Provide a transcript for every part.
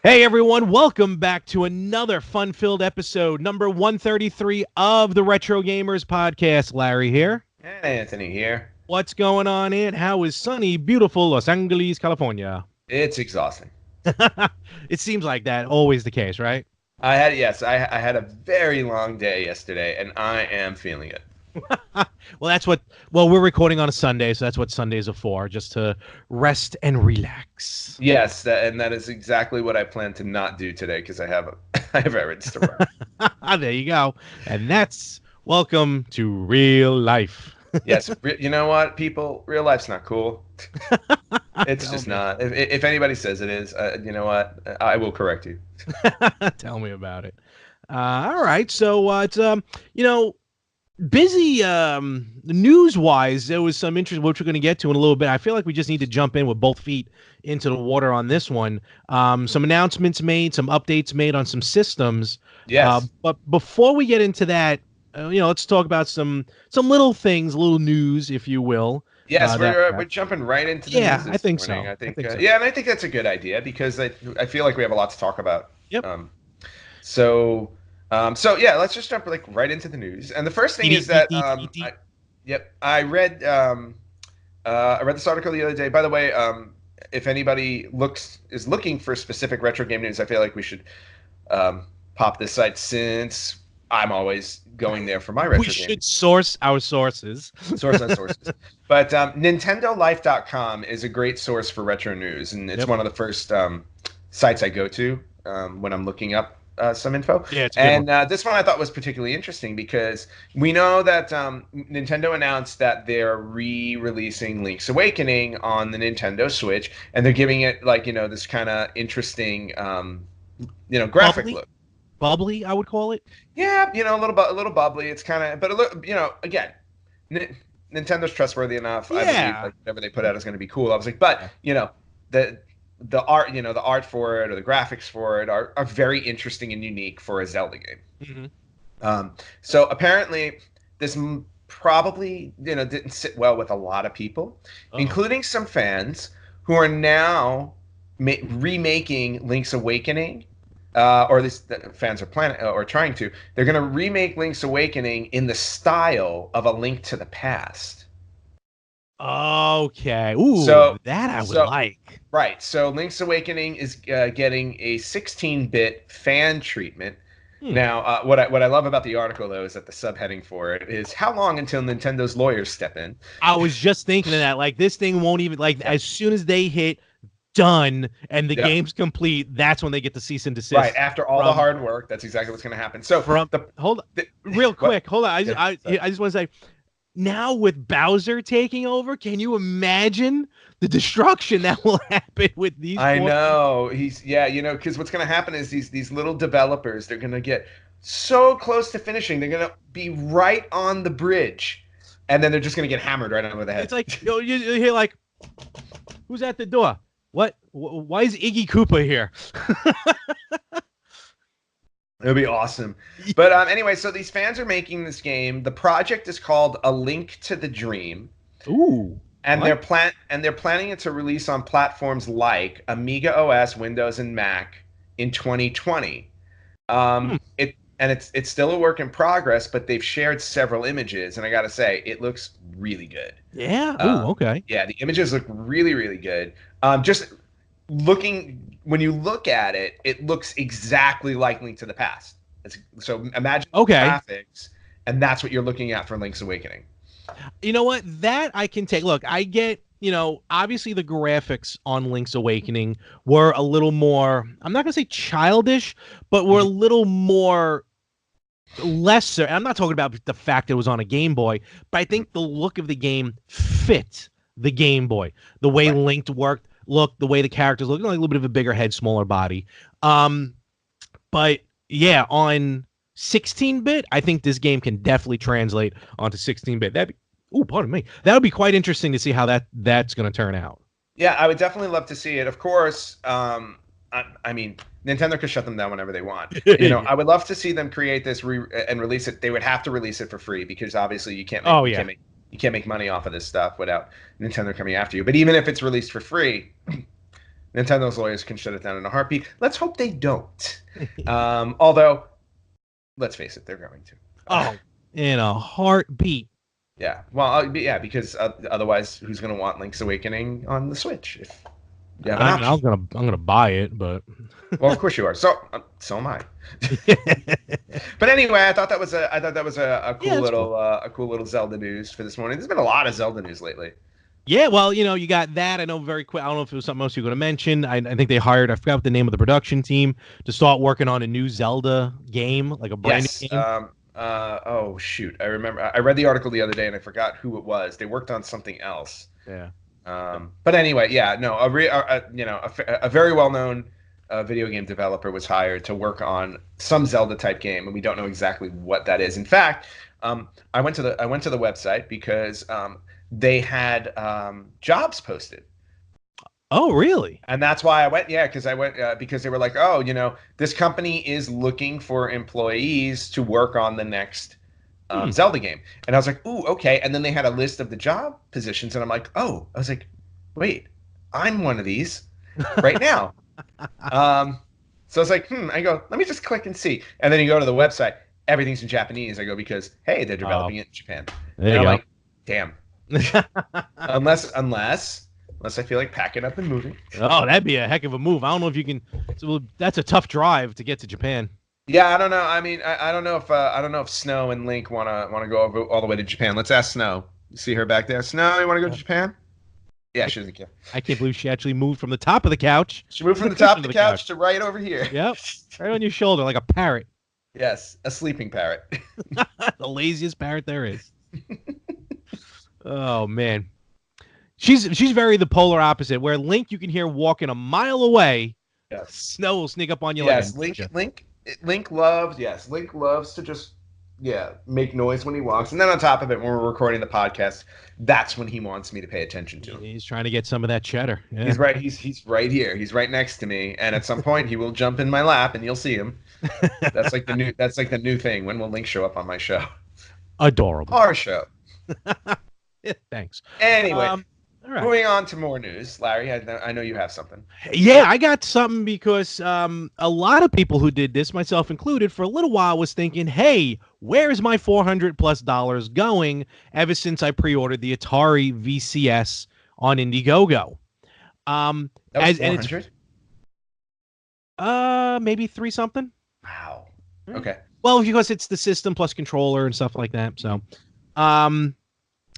Hey everyone, welcome back to another fun-filled episode, number 133 of the Retro Gamers Podcast. Larry here. And Anthony here. What's going on, Ant? How is sunny, beautiful Los Angeles, California? It's exhausting. It seems like that, always the case, right? I had a very long day yesterday, and I am feeling it. Well, we're recording on a Sunday, so that's what Sundays are for, just to rest and relax. Yes, and that is exactly what I plan to not do today because I have I have errands to run. There you go. And that's welcome to real life. Yes, you know what, people? Real life's not cool. It's just not. If anybody says it is, you know what? I will correct you. Tell me about it. All right, so it's busy news wise. There was some interest which we're going to get to in a little bit. I feel like we just need to jump in with both feet into the water on this one. Some announcements made, some updates made on some systems. Yes. But before we get into that, let's talk about some little things, little news, if you will. Yes, we're jumping right into the news this I think morning. so. I think so. Yeah, and I think that's a good idea because I feel like we have a lot to talk about. Yep. So yeah, let's just jump right into the news. And the first thing is that I read this article the other day. By the way, if anybody is looking for specific retro game news, I feel like we should pop this site since I'm always going there for my retro We game. should source our sources. Source on sources. But NintendoLife.com is a great source for retro news, and it's one of the first sites I go to when I'm looking up some info. Yeah, it's a good one. This one I thought was particularly interesting because we know that Nintendo announced that they're re-releasing Link's Awakening on the Nintendo Switch, and they're giving it this kind of interesting graphic look. Bubbly, I would call it. Yeah, a little bubbly. It's kind of, but again, Nintendo's trustworthy enough. Yeah. I believe whatever they put out is going to be cool. I was like, but the art, the art for it or the graphics for it are very interesting and unique for a Zelda game. Mm-hmm. So apparently, this probably didn't sit well with a lot of people, including some fans who are now remaking Link's Awakening. Or at least fans are planning or trying to. They're going to remake Link's Awakening in the style of A Link to the Past. Okay. Ooh, that I would like. Right. So Link's Awakening is getting a 16-bit fan treatment. Now, what I love about the article, though, is that the subheading for it is how long until Nintendo's lawyers step in? I was just thinking of that. Like, this thing won't even, as soon as they hit done and the game's complete, that's when they get the cease and desist. Right, after all the hard work, that's exactly what's going to happen. So hold on, real quick, hold on. I just want to say, now with Bowser taking over, can you imagine the destruction that will happen with these? I know because what's going to happen is these little developers, they're going to get so close to finishing, they're going to be right on the bridge, and then they're just going to get hammered right over the head. It's like you hear like, who's at the door? What? Why is Iggy Koopa here? It'll be awesome. But anyway, so these fans are making this game. The project is called A Link to the Dream. Ooh. And they're planning it to release on platforms like Amiga OS, Windows, and Mac in 2020. It's still a work in progress, but they've shared several images, and I gotta say, it looks really good. Yeah. Ooh, okay. Yeah, the images look really, really good. Just when you look at it, it looks exactly like Link to the Past. So imagine the graphics, and that's what you're looking at for Link's Awakening. You know what? That I can take. Look, I get, obviously the graphics on Link's Awakening were a little more, I'm not going to say childish, but were a little more lesser. I'm not talking about the fact that it was on a Game Boy, but I think the look of the game fit the Game Boy. The way Link worked, the way the characters look, like a little bit of a bigger head, smaller body. But yeah, on 16-bit, I think this game can definitely translate onto 16-bit. Pardon me. That would be quite interesting to see how that's going to turn out. Yeah, I would definitely love to see it. Of course, I mean, Nintendo could shut them down whenever they want. I would love to see them create this and release it. They would have to release it for free because obviously you can't make money off of this stuff without Nintendo coming after you. But even if it's released for free, Nintendo's lawyers can shut it down in a heartbeat. Let's hope they don't. Although, let's face it, they're going to. Oh, in a heartbeat. Yeah. Well, yeah, because otherwise, who's going to want Link's Awakening on the Switch? If you have an option. I'm gonna buy it, but well, of course you are. So am I. But anyway, I thought that was a cool little Zelda news for this morning. There's been a lot of Zelda news lately. Yeah, well, you got that. I know very quick. I don't know if it was something else you were going to mention. I think they hired, I forgot what the name of the production team, to start working on a new Zelda game, like a brand new game. Oh shoot, I remember. I read the article the other day and I forgot who it was. They worked on something else. Yeah. But anyway, yeah, no, a very well-known video game developer was hired to work on some Zelda type game, and we don't know exactly what that is. In fact, I went to the website because they had jobs posted. Oh, really? And that's why I went. Yeah, because I went because they were like, oh, this company is looking for employees to work on the next Zelda game. And I was like, ooh, okay. And then they had a list of the job positions, and I'm like, oh, I was like, wait, I'm one of these right now. So I was like, I go, let me just click and see. And then you go to the website, everything's in Japanese. I go, because hey, they're developing it in Japan. There and I'm you go. like, damn. unless I feel like packing up and moving. Oh, that'd be a heck of a move. I don't know if you can. That's a tough drive to get to Japan. Yeah, I don't know. I mean, I don't know if Snow and Link wanna go over all the way to Japan. Let's ask Snow. You see her back there? Snow, you want to go to Japan? Yeah, she doesn't care. I can't believe she actually moved from the top of the couch. She moved from the top of the couch to right over here. Yep, right on your shoulder like a parrot. Yes, a sleeping parrot. The laziest parrot there is. Oh man, she's very the polar opposite. Where Link you can hear walking a mile away. Yes. Snow will sneak up on you. Yes, Link loves to just make noise when he walks, and then on top of it, when we're recording the podcast, that's when he wants me to pay attention to him. He's trying to get some of that cheddar. Yeah. He's right. He's right here. He's right next to me, and at some point, he will jump in my lap, and you'll see him. That's like the new thing. When will Link show up on my show? Adorable. Our show. Yeah, thanks. Anyway, all right. Moving on to more news. Larry, I know you have something. Yeah, I got something because a lot of people who did this, myself included, for a little while was thinking, hey, where's my $400+ going ever since I pre-ordered the Atari VCS on Indiegogo? That was 400? Maybe 3 something. Wow. Okay. Well, because it's the system plus controller and stuff like that.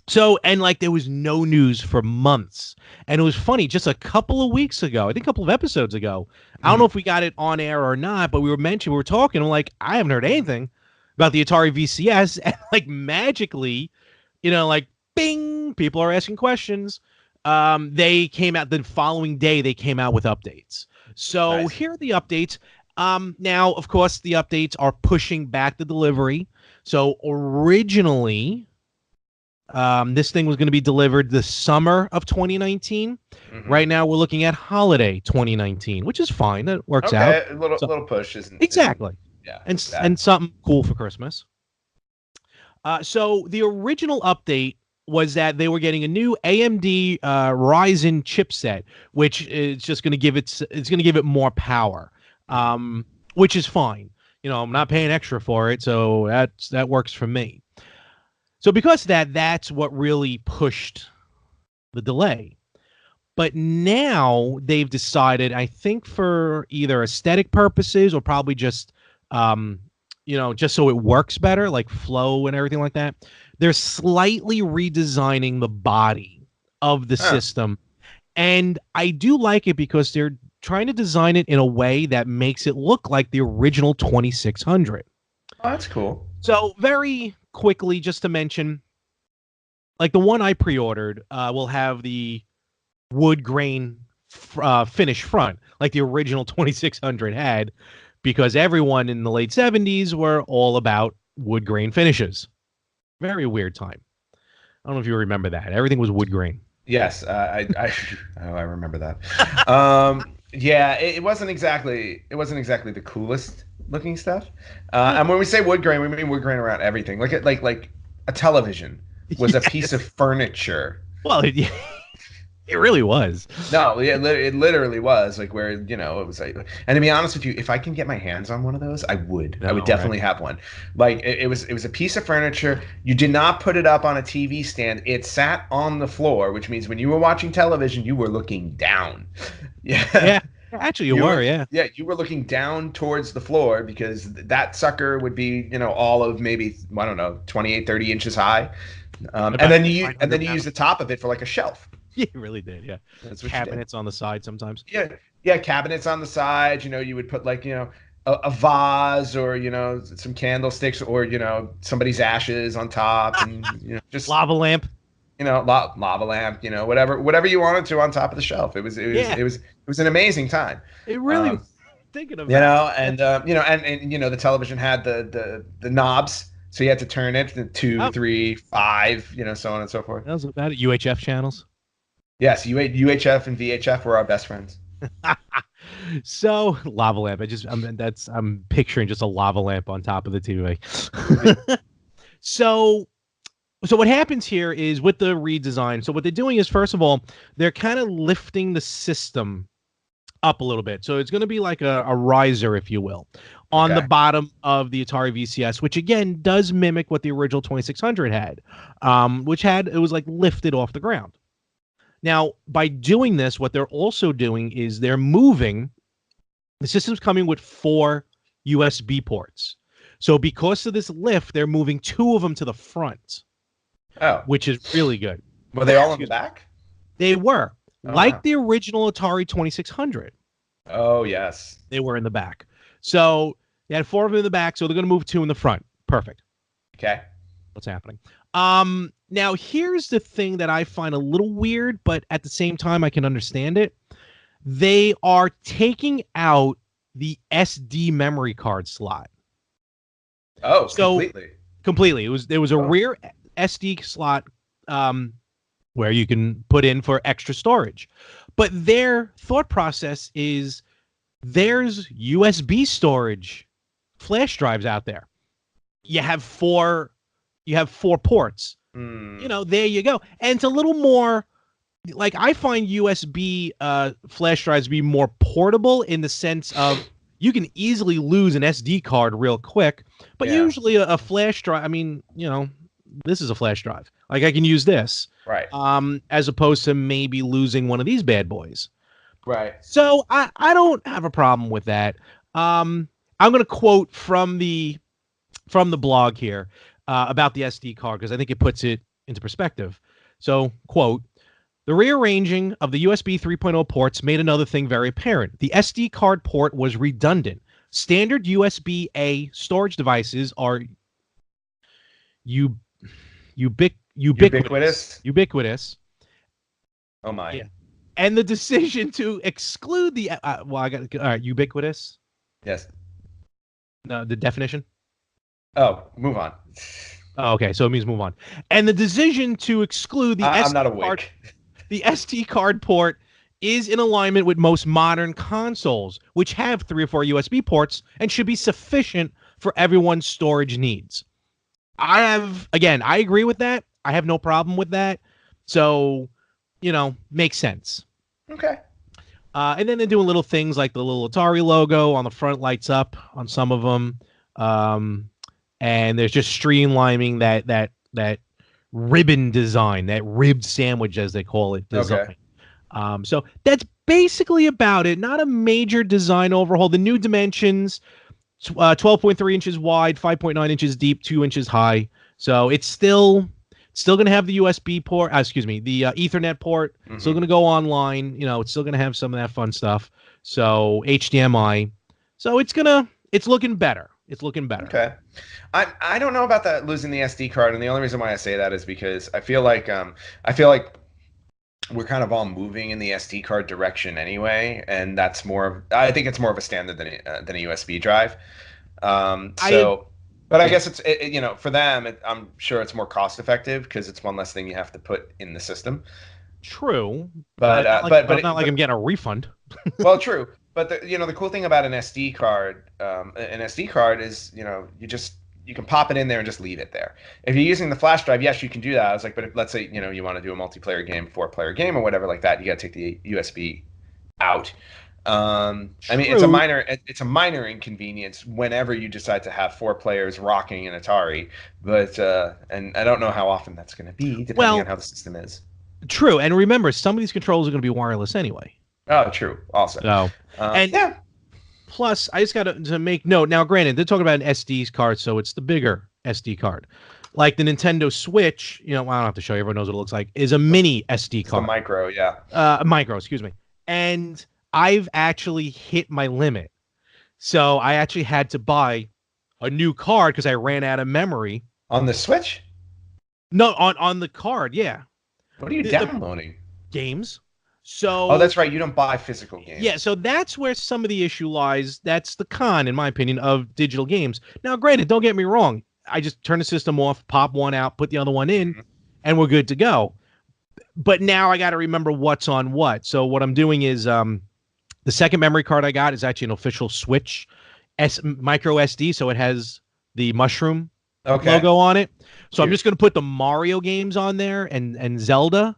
So, and like there was no news for months. And it was funny, just a couple of weeks ago, I think a couple of episodes ago, I don't know if we got it on air or not, but we were talking, I'm like, I haven't heard anything about the Atari VCS. And like magically, like bing, people are asking questions. They came out the following day, they came out with updates. So nice. Here are the updates. Now, of course, the updates are pushing back the delivery. So originally, this thing was going to be delivered the summer of 2019. Mm-hmm. Right now, we're looking at holiday 2019, which is fine. That works out. A little push isn't exactly. Isn't, and something cool for Christmas. So the original update was that they were getting a new AMD Ryzen chipset, which is just going to give it more power, which is fine. I'm not paying extra for it, so that works for me. So because of that, that's what really pushed the delay. But now they've decided, I think for either aesthetic purposes or probably just, just so it works better, like flow and everything like that, they're slightly redesigning the body of the system. And I do like it because they're trying to design it in a way that makes it look like the original 2600. Oh, that's cool. So very quickly, just to mention, like the one I pre-ordered will have the wood grain finish front, like the original 2600 had, because everyone in the late 70s were all about wood grain finishes. Very weird time. I don't know if you remember that. Everything was wood grain. Yes, I remember that. Yeah, it wasn't exactly the coolest looking stuff. And when we say wood grain, we mean wood grain around everything. Like a television was a piece of furniture. Well, It really was. No, it literally was like where, it was like, and to be honest with you, if I can get my hands on one of those, I would No, right? definitely have one. Like it was a piece of furniture. You did not put it up on a TV stand. It sat on the floor, which means when you were watching television, you were looking down. Yeah. Yeah, actually, you were. Yeah, Yeah, you were looking down towards the floor because that sucker would be, all of maybe, I don't know, 28, 30 inches high. And about then you and 500 then you use pounds. the top of it for like a shelf. You really did. Yeah, That's what you did. cabinets on the side sometimes. Yeah, yeah, cabinets on the side. You would put like, a vase or, some candlesticks or, somebody's ashes on top and, just, Lava lamp. lava lamp, whatever you wanted to on top of the shelf. Yeah, It was an amazing time. it really was. Um, Thinking of you that. know, and the television had the knobs, so you had to turn it to two, Oh, 3, 5, so on and so forth. that was about it. UHF channels. Yes, UHF and VHF were our best friends. So lava lamp. I'm picturing just a lava lamp on top of the TV. So what happens here is with the redesign. So what they're doing is, first of all, they're kind of lifting the system up a little bit. So it's going to be like a riser, if you will, on the Okay. bottom of the Atari VCS, which again does mimic what the original 2600 had, which it was like lifted off the ground. Now, by doing this, what they're also doing is they're moving. The system's coming with 4 USB ports. So because of this lift, they're moving 2 of them to the front, Oh, which is really good. were they all in the back? They were Oh, like wow. the original Atari 2600. Oh, yes. They were in the back. So they had 4 of them in the back. So they're going to move 2 in the front. Perfect. Okay. What's happening? Now here's the thing that I find a little weird, but at the same time I can understand it. They are taking out the SD memory card slot. Oh, So completely. completely. There was a Oh. rear SD slot where you can put in for extra storage. But their thought process is there's USB storage flash drives out there. You have 4 ports. Hmm. There you go. And it's a little more like I find USB flash drives to be more portable in the sense of you can easily lose an SD card real quick, but Yeah. usually a flash drive, I mean, this is a flash drive. Like I can use this, Right. as opposed to maybe losing one of these bad boys. Right. So I don't have a problem with that. I'm going to quote from the blog here about the SD card because I think it puts it into perspective. So, quote, the rearranging of the USB 3.0 ports made another thing very apparent. The SD card port was redundant. Standard USB-A storage devices are Ubiquitous. ubiquitous. Oh my. Yeah. And the decision to exclude the I got all right, ubiquitous. Yes. No, the definition. Oh, move on. Oh, okay, so it means move on. And the decision to exclude the I'm not SD card, awake. the SD card port is in alignment with most modern consoles, which have 3 or 4 USB ports and should be sufficient for everyone's storage needs. I agree with that. I have no problem with that. So, makes sense. Okay. And then they're doing little things like the little Atari logo on the front lights up on some of them. And there's just streamlining that ribbon design, that ribbed sandwich as they call it design. Okay. So that's basically about it. Not a major design overhaul. The new dimensions, 12.3 inches wide, 5.9 inches deep, 2 inches high. So it's still going to have the USB port. The Ethernet port. Mm-hmm. Still going to go online. It's still going to have some of that fun stuff. So HDMI. So it's looking better. It's looking better. Okay. I don't know about that losing the SD card, and the only reason why I say that is because I feel like we're kind of all moving in the SD card direction anyway, and I think it's more of a standard than a USB drive. But I guess it's for them. I'm sure it's more cost effective because it's one less thing you have to put in the system. True, but it's not like I'm getting a refund. Well, true, but the cool thing about an SD card is you can pop it in there and just leave it there. If you're using the flash drive, yes, you can do that. I was like, but if, let's say you want to do a multiplayer game, 4-player game or whatever like that, you got to take the USB out. I mean, it's a minor inconvenience whenever you decide to have 4 players rocking an Atari, but and I don't know how often that's going to be, depending on how the system is. True, and remember, some of these controls are going to be wireless anyway. Oh, true. Also, so and yeah. Plus, I just got to make note. Now, granted, they're talking about an SD card, so it's the bigger SD card. Like the Nintendo Switch, I don't have to show you. Everyone knows what it looks like. Is a mini SD card. A micro, yeah. Micro, excuse me. And I've actually hit my limit. So I actually had to buy a new card because I ran out of memory. On the Switch? No, on the card, yeah. What are you downloading? Games. So, oh, that's right. You don't buy physical games. Yeah, so that's where some of the issue lies. That's the con, in my opinion, of digital games. Now, granted, don't get me wrong. I just turn the system off, pop one out, put the other one in, and we're good to go. But now I got to remember what's on what. So what I'm doing is the second memory card I got is actually an official Switch micro SD, so it has the mushroom logo on it. So I'm just going to put the Mario games on there and Zelda.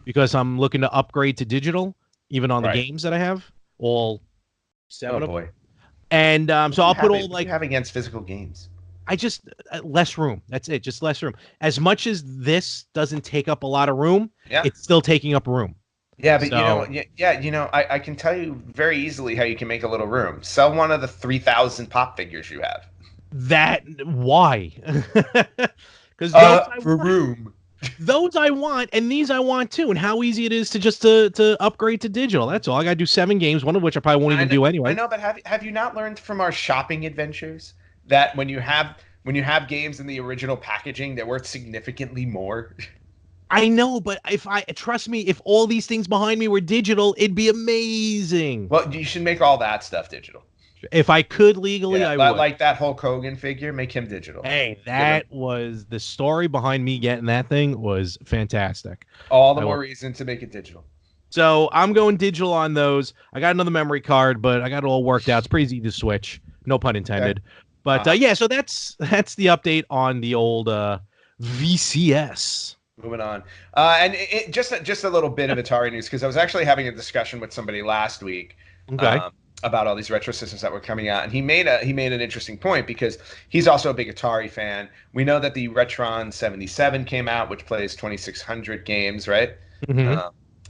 Because I'm looking to upgrade to digital, even on the games that I have, all 7 of them. And so I'll put all like have against physical games. I just less room. That's it, just less room. As much as this doesn't take up a lot of room, it's still taking up room. Yeah, but I can tell you very easily how you can make a little room. Sell one of the 3,000 pop figures you have. Why? Because for room. Those I want, and these I want too, and how easy it is to just to upgrade to digital. That's all. I gotta do 7 games, one of which I probably won't even do anyway. I know, but have you not learned from our shopping adventures that when you have games in the original packaging, they're worth significantly more? I know, but trust me, if all these things behind me were digital, it'd be amazing. Well, you should make all that stuff digital. If I could legally, I would. Like that Hulk Hogan figure, make him digital. Hey, that was the story behind me getting that thing was fantastic. All the more reason to make it digital. So I'm going digital on those. I got another memory card, but I got it all worked out. It's pretty easy to switch. No pun intended. Okay. But yeah, so that's the update on the old VCS. Moving on, and just a little bit of Atari news, because I was actually having a discussion with somebody last week. Okay. About all these retro systems that were coming out, and he made an interesting point, because he's also a big Atari fan. We know that the Retron 77 came out, which plays 2,600 games, right?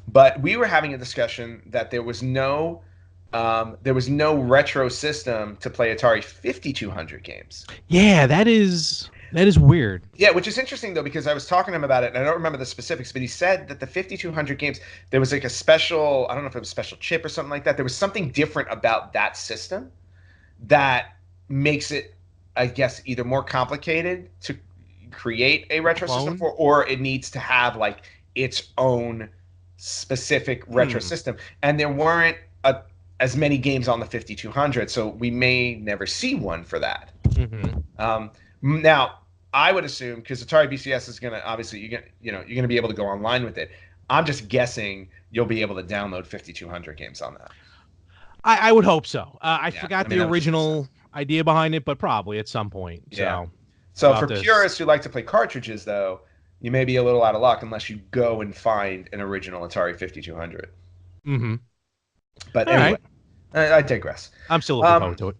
But we were having a discussion that there was no retro system to play Atari 5,200 games. Yeah, that is weird. Yeah, which is interesting, though, because I was talking to him about it, and I don't remember the specifics, but he said that the 5,200 games, there was like a special, I don't know if it was a special chip or something like that. There was something different about that system that makes it, I guess, either more complicated to create a retro system for, or it needs to have like its own specific retro system. And there weren't as many games on the 5,200, so we may never see one for that. Now, I would assume, because Atari VCS is going to, obviously, you're going to be able to go online with it. I'm just guessing you'll be able to download 5,200 games on that. I would hope so. I forgot the original idea behind it, but probably at some point. Yeah. So for purists who like to play cartridges, though, you may be a little out of luck unless you go and find an original Atari 5,200. But anyway, I digress. I'm still looking forward to it.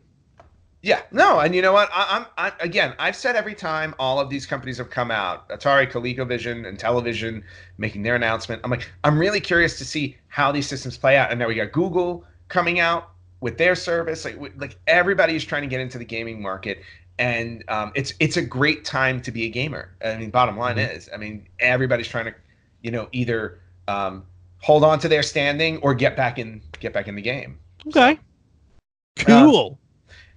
Yeah, no, and you know what? I've said every time all of these companies have come out, Atari, ColecoVision, and Television making their announcement, I'm really curious to see how these systems play out. And now we got Google coming out with their service. Like everybody's trying to get into the gaming market, and it's a great time to be a gamer. I mean, bottom line is, everybody's trying to, either hold on to their standing or get back in the game. Okay, cool.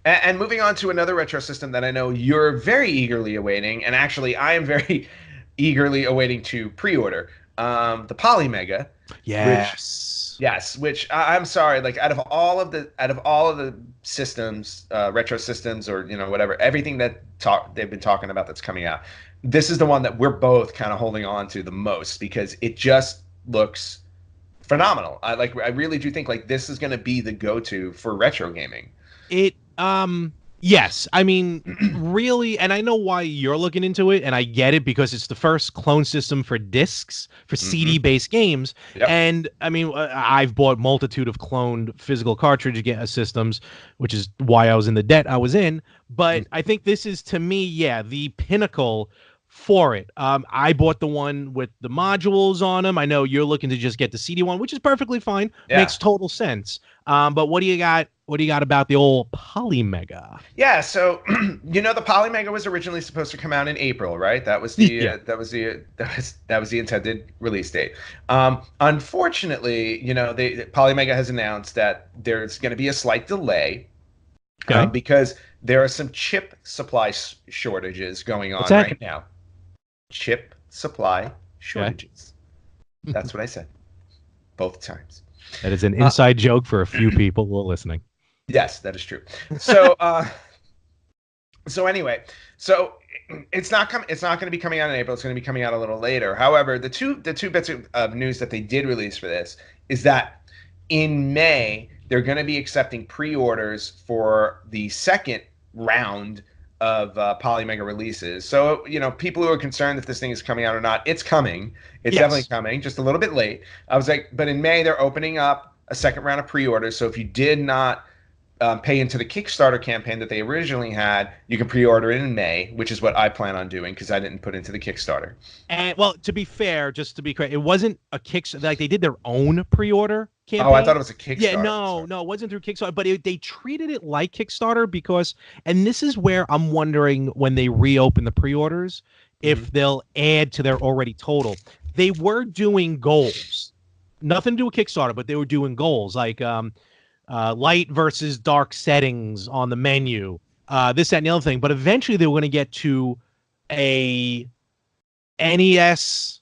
And moving on to another retro system that I know you're very eagerly awaiting, and actually I am very eagerly awaiting to pre-order, the Polymega. Yes. Which I'm sorry, like out of all of the systems, retro systems, or whatever, everything that they've been talking about that's coming out, this is the one that we're both kind of holding on to the most, because it just looks phenomenal. I really do think like this is going to be the go-to for retro gaming. Yes, I mean, really, and I know why you're looking into it, and I get it because it's the first clone system for discs for CD-based games. Yep. And I mean, I've bought multitude of cloned physical cartridge systems, which is why I was in the debt I was in. But I think this is, to me, yeah, the pinnacle for it. I bought the one with the modules on them. I know you're looking to just get the CD one, which is perfectly fine. Yeah. Makes total sense. But what do you got? What do you got about the old Polymega? Yeah, so the Polymega was originally supposed to come out in April, right? That was the that was the intended release date. Unfortunately, Polymega has announced that there's going to be a slight delay because there are some chip supply shortages going on right now. Chip supply shortages. Okay. That's what I said, both times. That is an inside joke for a few people who are listening. Yes, that is true. So, anyway, it's not going to be coming out in April. It's going to be coming out a little later. However, the two bits of news that they did release for this is that in May they're going to be accepting pre-orders for the second round of Polymega releases. So, people who are concerned if this thing is coming out or not, it's coming. It's definitely coming, just a little bit late. I was like, but in May they're opening up a second round of pre-orders. So if you did not pay into the Kickstarter campaign that they originally had, you can pre-order it in May, which is what I plan on doing because I didn't put into the Kickstarter. And well, to be fair, just to be correct, it wasn't a Kickstarter. Like they did their own pre-order campaign. Oh, I thought it was a Kickstarter. Yeah, no, it wasn't through Kickstarter, but they treated it like Kickstarter because, and this is where I'm wondering when they reopen the pre-orders, if they'll add to their already total. They were doing goals, nothing to do with Kickstarter, but they were doing goals like light versus dark settings on the menu, this, that, and the other thing. But eventually they were going to get to a NES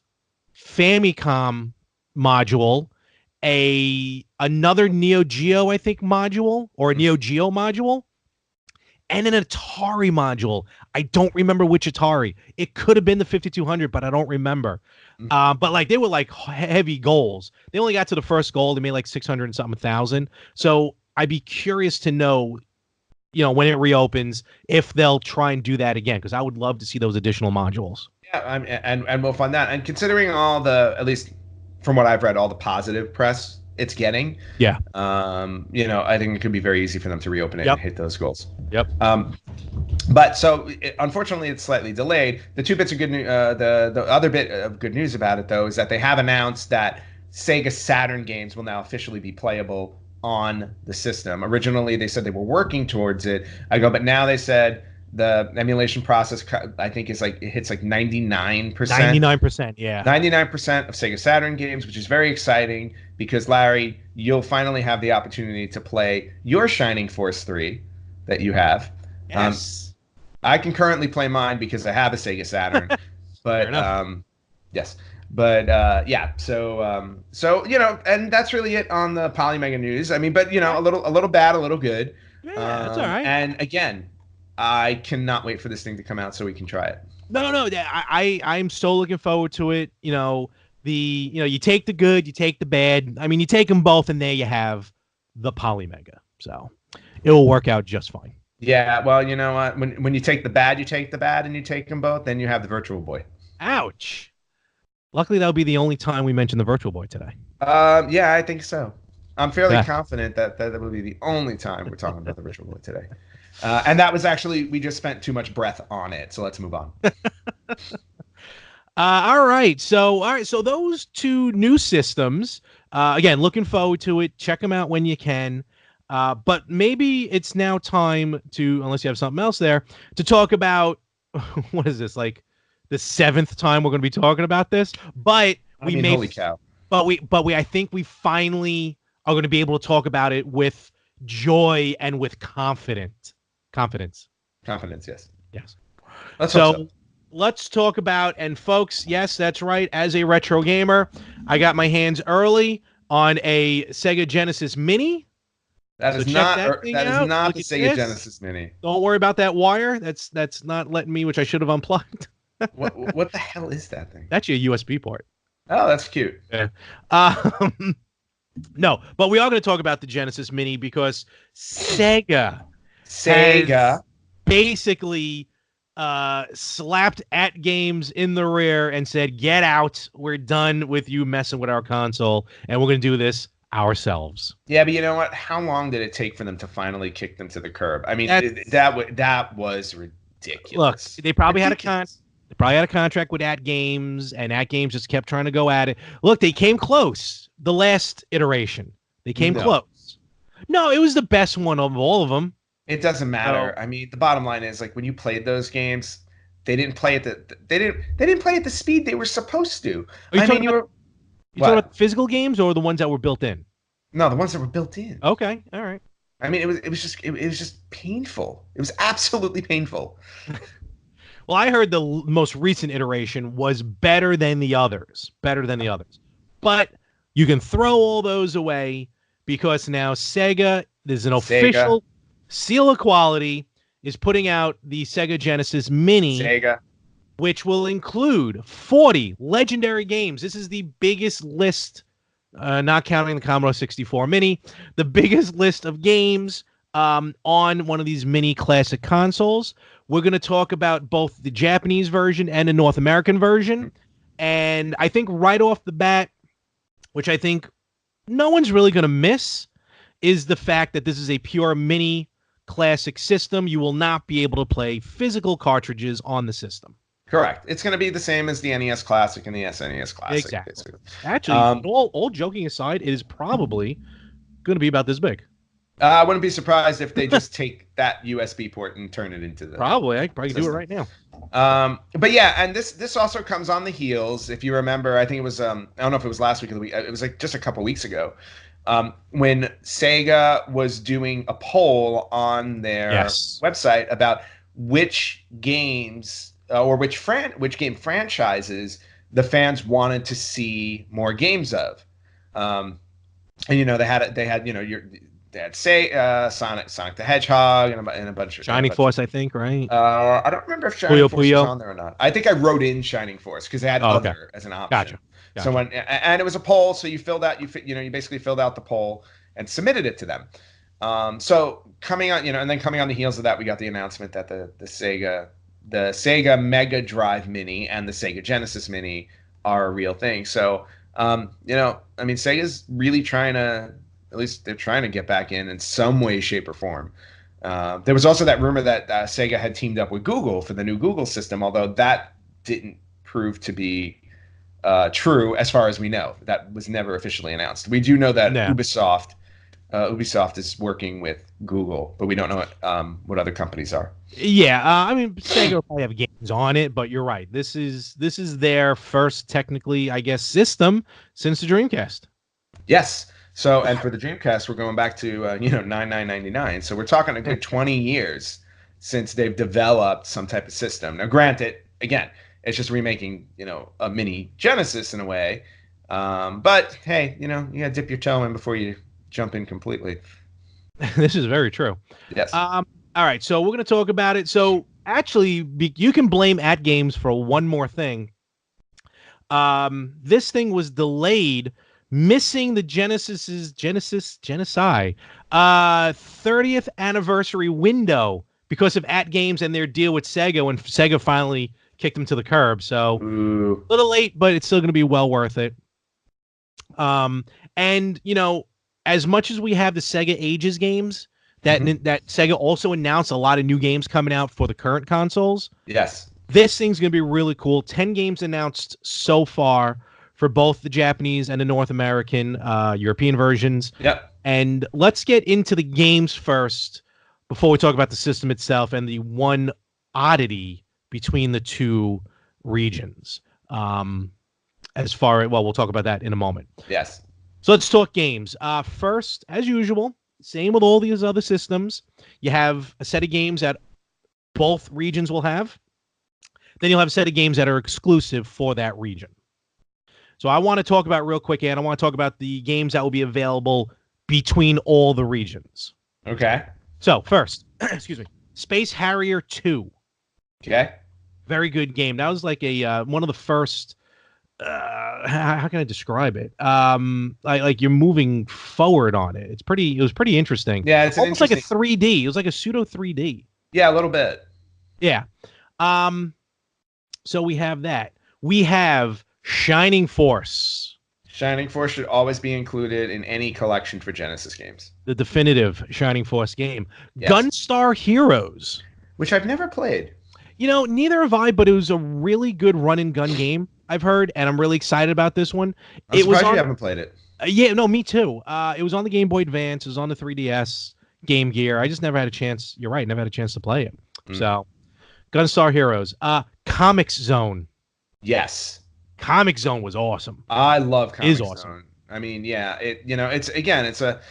Famicom module, another Neo Geo, I think, module, or a Neo Geo module, and an Atari module. I don't remember which Atari. It could have been the 5200, but I don't remember. But like they were like heavy goals. They only got to the first goal. They made like 600 and something thousand. So I'd be curious to know, when it reopens, if they'll try and do that again, because I would love to see those additional modules. Yeah, and we'll fund that. And considering all the, at least from what I've read, all the positive press it's getting, I think it could be very easy for them to reopen it and hit those goals. But so unfortunately it's slightly delayed. The two bits of good news, the other bit of good news about it though is that they have announced that Sega Saturn games will now officially be playable on the system. Originally they said they were working towards it. But now they said the emulation process, I think, is like, it hits like 99%. 99%, yeah. 99% of Sega Saturn games, which is very exciting because, Larry, you'll finally have the opportunity to play your Shining Force 3 that you have. Yes. I can currently play mine because I have a Sega Saturn. But, yes. But, so, and that's really it on the Polymega news. I mean, but, a little bad, a little good. Yeah, that's all right. And again, I cannot wait for this thing to come out so we can try it. No, I'm so looking forward to it. You take the good, you take the bad. I mean, you take them both, and there you have the Polymega. So it will work out just fine. Yeah, well, you know what? When you take the bad, and you take them both, then you have the Virtual Boy. Ouch. Luckily, that'll be the only time we mention the Virtual Boy today. Yeah, I think so. I'm fairly confident that will be the only time we're talking about the Virtual Boy today. And that was actually, we just spent too much breath on it. So let's move on. All right. So those two new systems, again, looking forward to it. Check them out when you can. But maybe it's now time to, unless you have something else there, to talk about, what is this, like the 7th time we're going to be talking about this? But holy cow. But I think we finally are going to be able to talk about it with joy and with confidence. Yes. Let's talk about, and folks, yes, that's right. As a retro gamer, I got my hands early on a Sega Genesis Mini. That is not the Sega Genesis Mini. Don't worry about that wire. That's not letting me, which I should have unplugged. What the hell is that thing? That's your USB port. Oh, that's cute. Yeah. No, but we are going to talk about the Genesis Mini because Sega basically slapped At Games in the rear and said, "Get out. We're done with you messing with our console, and we're going to do this ourselves." Yeah, but you know what? How long did it take for them to finally kick them to the curb? I mean, that was ridiculous. Look, they probably had a contract with At Games, and At Games just kept trying to go at it. Look, they came close. The last iteration, they came close. No, it was the best one of all of them. It doesn't matter. I mean, the bottom line is, like, when you played those games, they didn't play at the speed they were supposed to. You talking about the physical games or the ones that were built in? No, the ones that were built in. Okay, all right. I mean, it was just painful. It was absolutely painful. Well, I heard the most recent iteration was better than the others. But you can throw all those away because now Sega, there's an official seal of quality, is putting out the Sega Genesis Mini, which will include 40 legendary games. This is the biggest list, not counting the Commodore 64 Mini, the biggest list of games on one of these mini classic consoles. We're going to talk about both the Japanese version and the North American version. And I think right off the bat, which I think no one's really going to miss, is the fact that this is a pure mini classic system. You will not be able to play physical cartridges on the system. Correct. It's going to be the same as the NES Classic and the SNES Classic. Exactly. Basically. Actually, all joking aside, it is probably going to be about this big. I wouldn't be surprised if they just take that USB port and turn it into the. Probably. I could probably do it right now. But yeah, and this also comes on the heels. If you remember, I think it was I don't know if it was last week or the week. It was like just a couple weeks ago. When Sega was doing a poll on their website about which games or which game franchises the fans wanted to see more games of, and you know they had they had Sonic the Hedgehog and a bunch of Shining Force, I think, right? I don't remember if Shining Force was on there or not. I think I wrote in Shining Force because they had other as an option. Gotcha. So and it was a poll, so you filled out you basically filled out the poll and submitted it to them. So coming on the heels of that, we got the announcement that the Sega Mega Drive Mini and the Sega Genesis Mini are a real thing. So I mean, Sega's really trying to. At least they're trying to get back in some way, shape, or form. There was also that rumor that Sega had teamed up with Google for the new Google system, although that didn't prove to be true as far as we know. That was never officially announced. We do know that Ubisoft is working with Google, but we don't know what other companies are. Yeah, I mean, Sega will probably have games on it, but you're right. This is their first, technically, I guess, system since the Dreamcast. Yes. So, and for the Dreamcast, we're going back to $99.99. So we're talking a good 20 years since they've developed some type of system. Now, granted, again, it's just remaking a mini Genesis in a way. But hey, you gotta dip your toe in before you jump in completely. This is very true. Yes. All right, so we're gonna talk about it. So actually, you can blame At Games for one more thing. This thing was delayed. Missing the Genesis 30th anniversary window because of At Games and their deal with Sega when Sega finally kicked them to the curb. So a little late, but it's still going to be well worth it. And as much as we have the Sega Ages games, that Sega also announced a lot of new games coming out for the current consoles. Yes, this thing's going to be really cool. 10 games announced so far for both the Japanese and the North American, European versions. Yep. And let's get into the games first before we talk about the system itself and the one oddity between the two regions. We'll talk about that in a moment. Yes. So let's talk games. First, as usual, same with all these other systems, you have a set of games that both regions will have. Then you'll have a set of games that are exclusive for that region. So I want to talk about real quick, and I want to talk about the games that will be available between all the regions. Okay. So first, excuse me, Space Harrier 2. Okay. Very good game. That was like a one of the first. How can I describe it? Like you're moving forward on it. It was pretty interesting. Yeah, it's almost like a 3D. It was like a pseudo 3D. Yeah, a little bit. Yeah. So we have that. We have Shining Force. Shining Force should always be included in any collection for Genesis games. The definitive Shining Force game. Yes. Gunstar Heroes. Which I've never played. You know, neither have I, but it was a really good run and gun game, I've heard, and I'm really excited about this one. I'm surprised you haven't played it. Yeah, no, me too. It was on the Game Boy Advance. It was on the 3DS, Game Gear. I just never had a chance. You're right, never had a chance to play it. So, Gunstar Heroes. Comics Zone. Yes. Comic Zone was awesome. I love Comic Zone. Awesome. I mean, yeah, it's a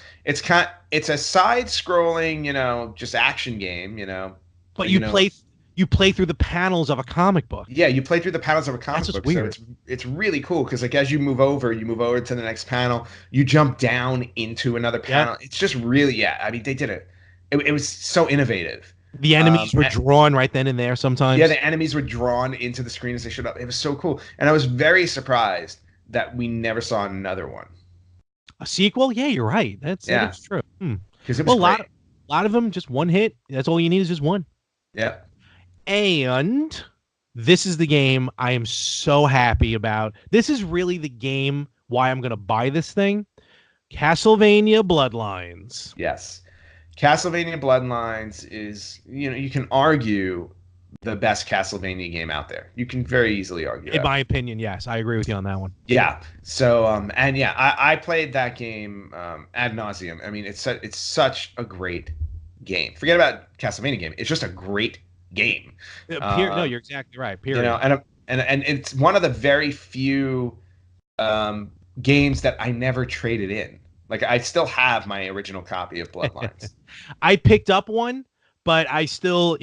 side-scrolling, just action game, But you play through the panels of a comic book. Yeah, you play through the panels of a comic book. Weird. So it's really cool because like as you move over to the next panel, you jump down into another panel. It's just really, I mean, they did it. It was so innovative. The enemies were drawn right then and there sometimes. Yeah, the enemies were drawn into the screen as they showed up. It was so cool. And I was very surprised that we never saw another one. A sequel? Yeah, you're right. That's true. Because it was a lot of them just one hit. That's all you need is just one. Yeah. And this is the game I am so happy about. This is really the game why I'm going to buy this thing. Castlevania Bloodlines. Yes. Castlevania Bloodlines is, you can argue the best Castlevania game out there. You can very easily argue in my opinion, yes. I agree with you on that one. Yeah. So, I played that game ad nauseum. I mean, it's such a great game. Forget about Castlevania game. It's just a great game. No, you're exactly right. Period. And it's one of the very few games that I never traded in. Like I still have my original copy of Bloodlines. I picked up one, but I still,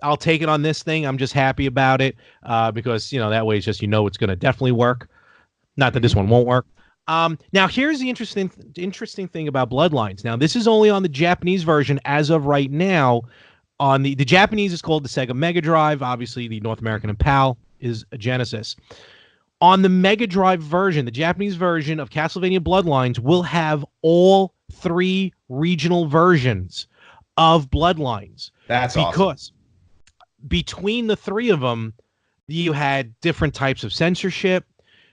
I'll take it on this thing. I'm just happy about it because, that way it's just, it's going to definitely work. Not that this one won't work. Now, here's the interesting thing about Bloodlines. Now, this is only on the Japanese version as of right now. On the Japanese is called the Sega Mega Drive. Obviously, the North American and PAL is a Genesis. On the Mega Drive version, the Japanese version of Castlevania Bloodlines will have all 3 regional versions of Bloodlines. That's awesome. Because between the 3 of them, you had different types of censorship.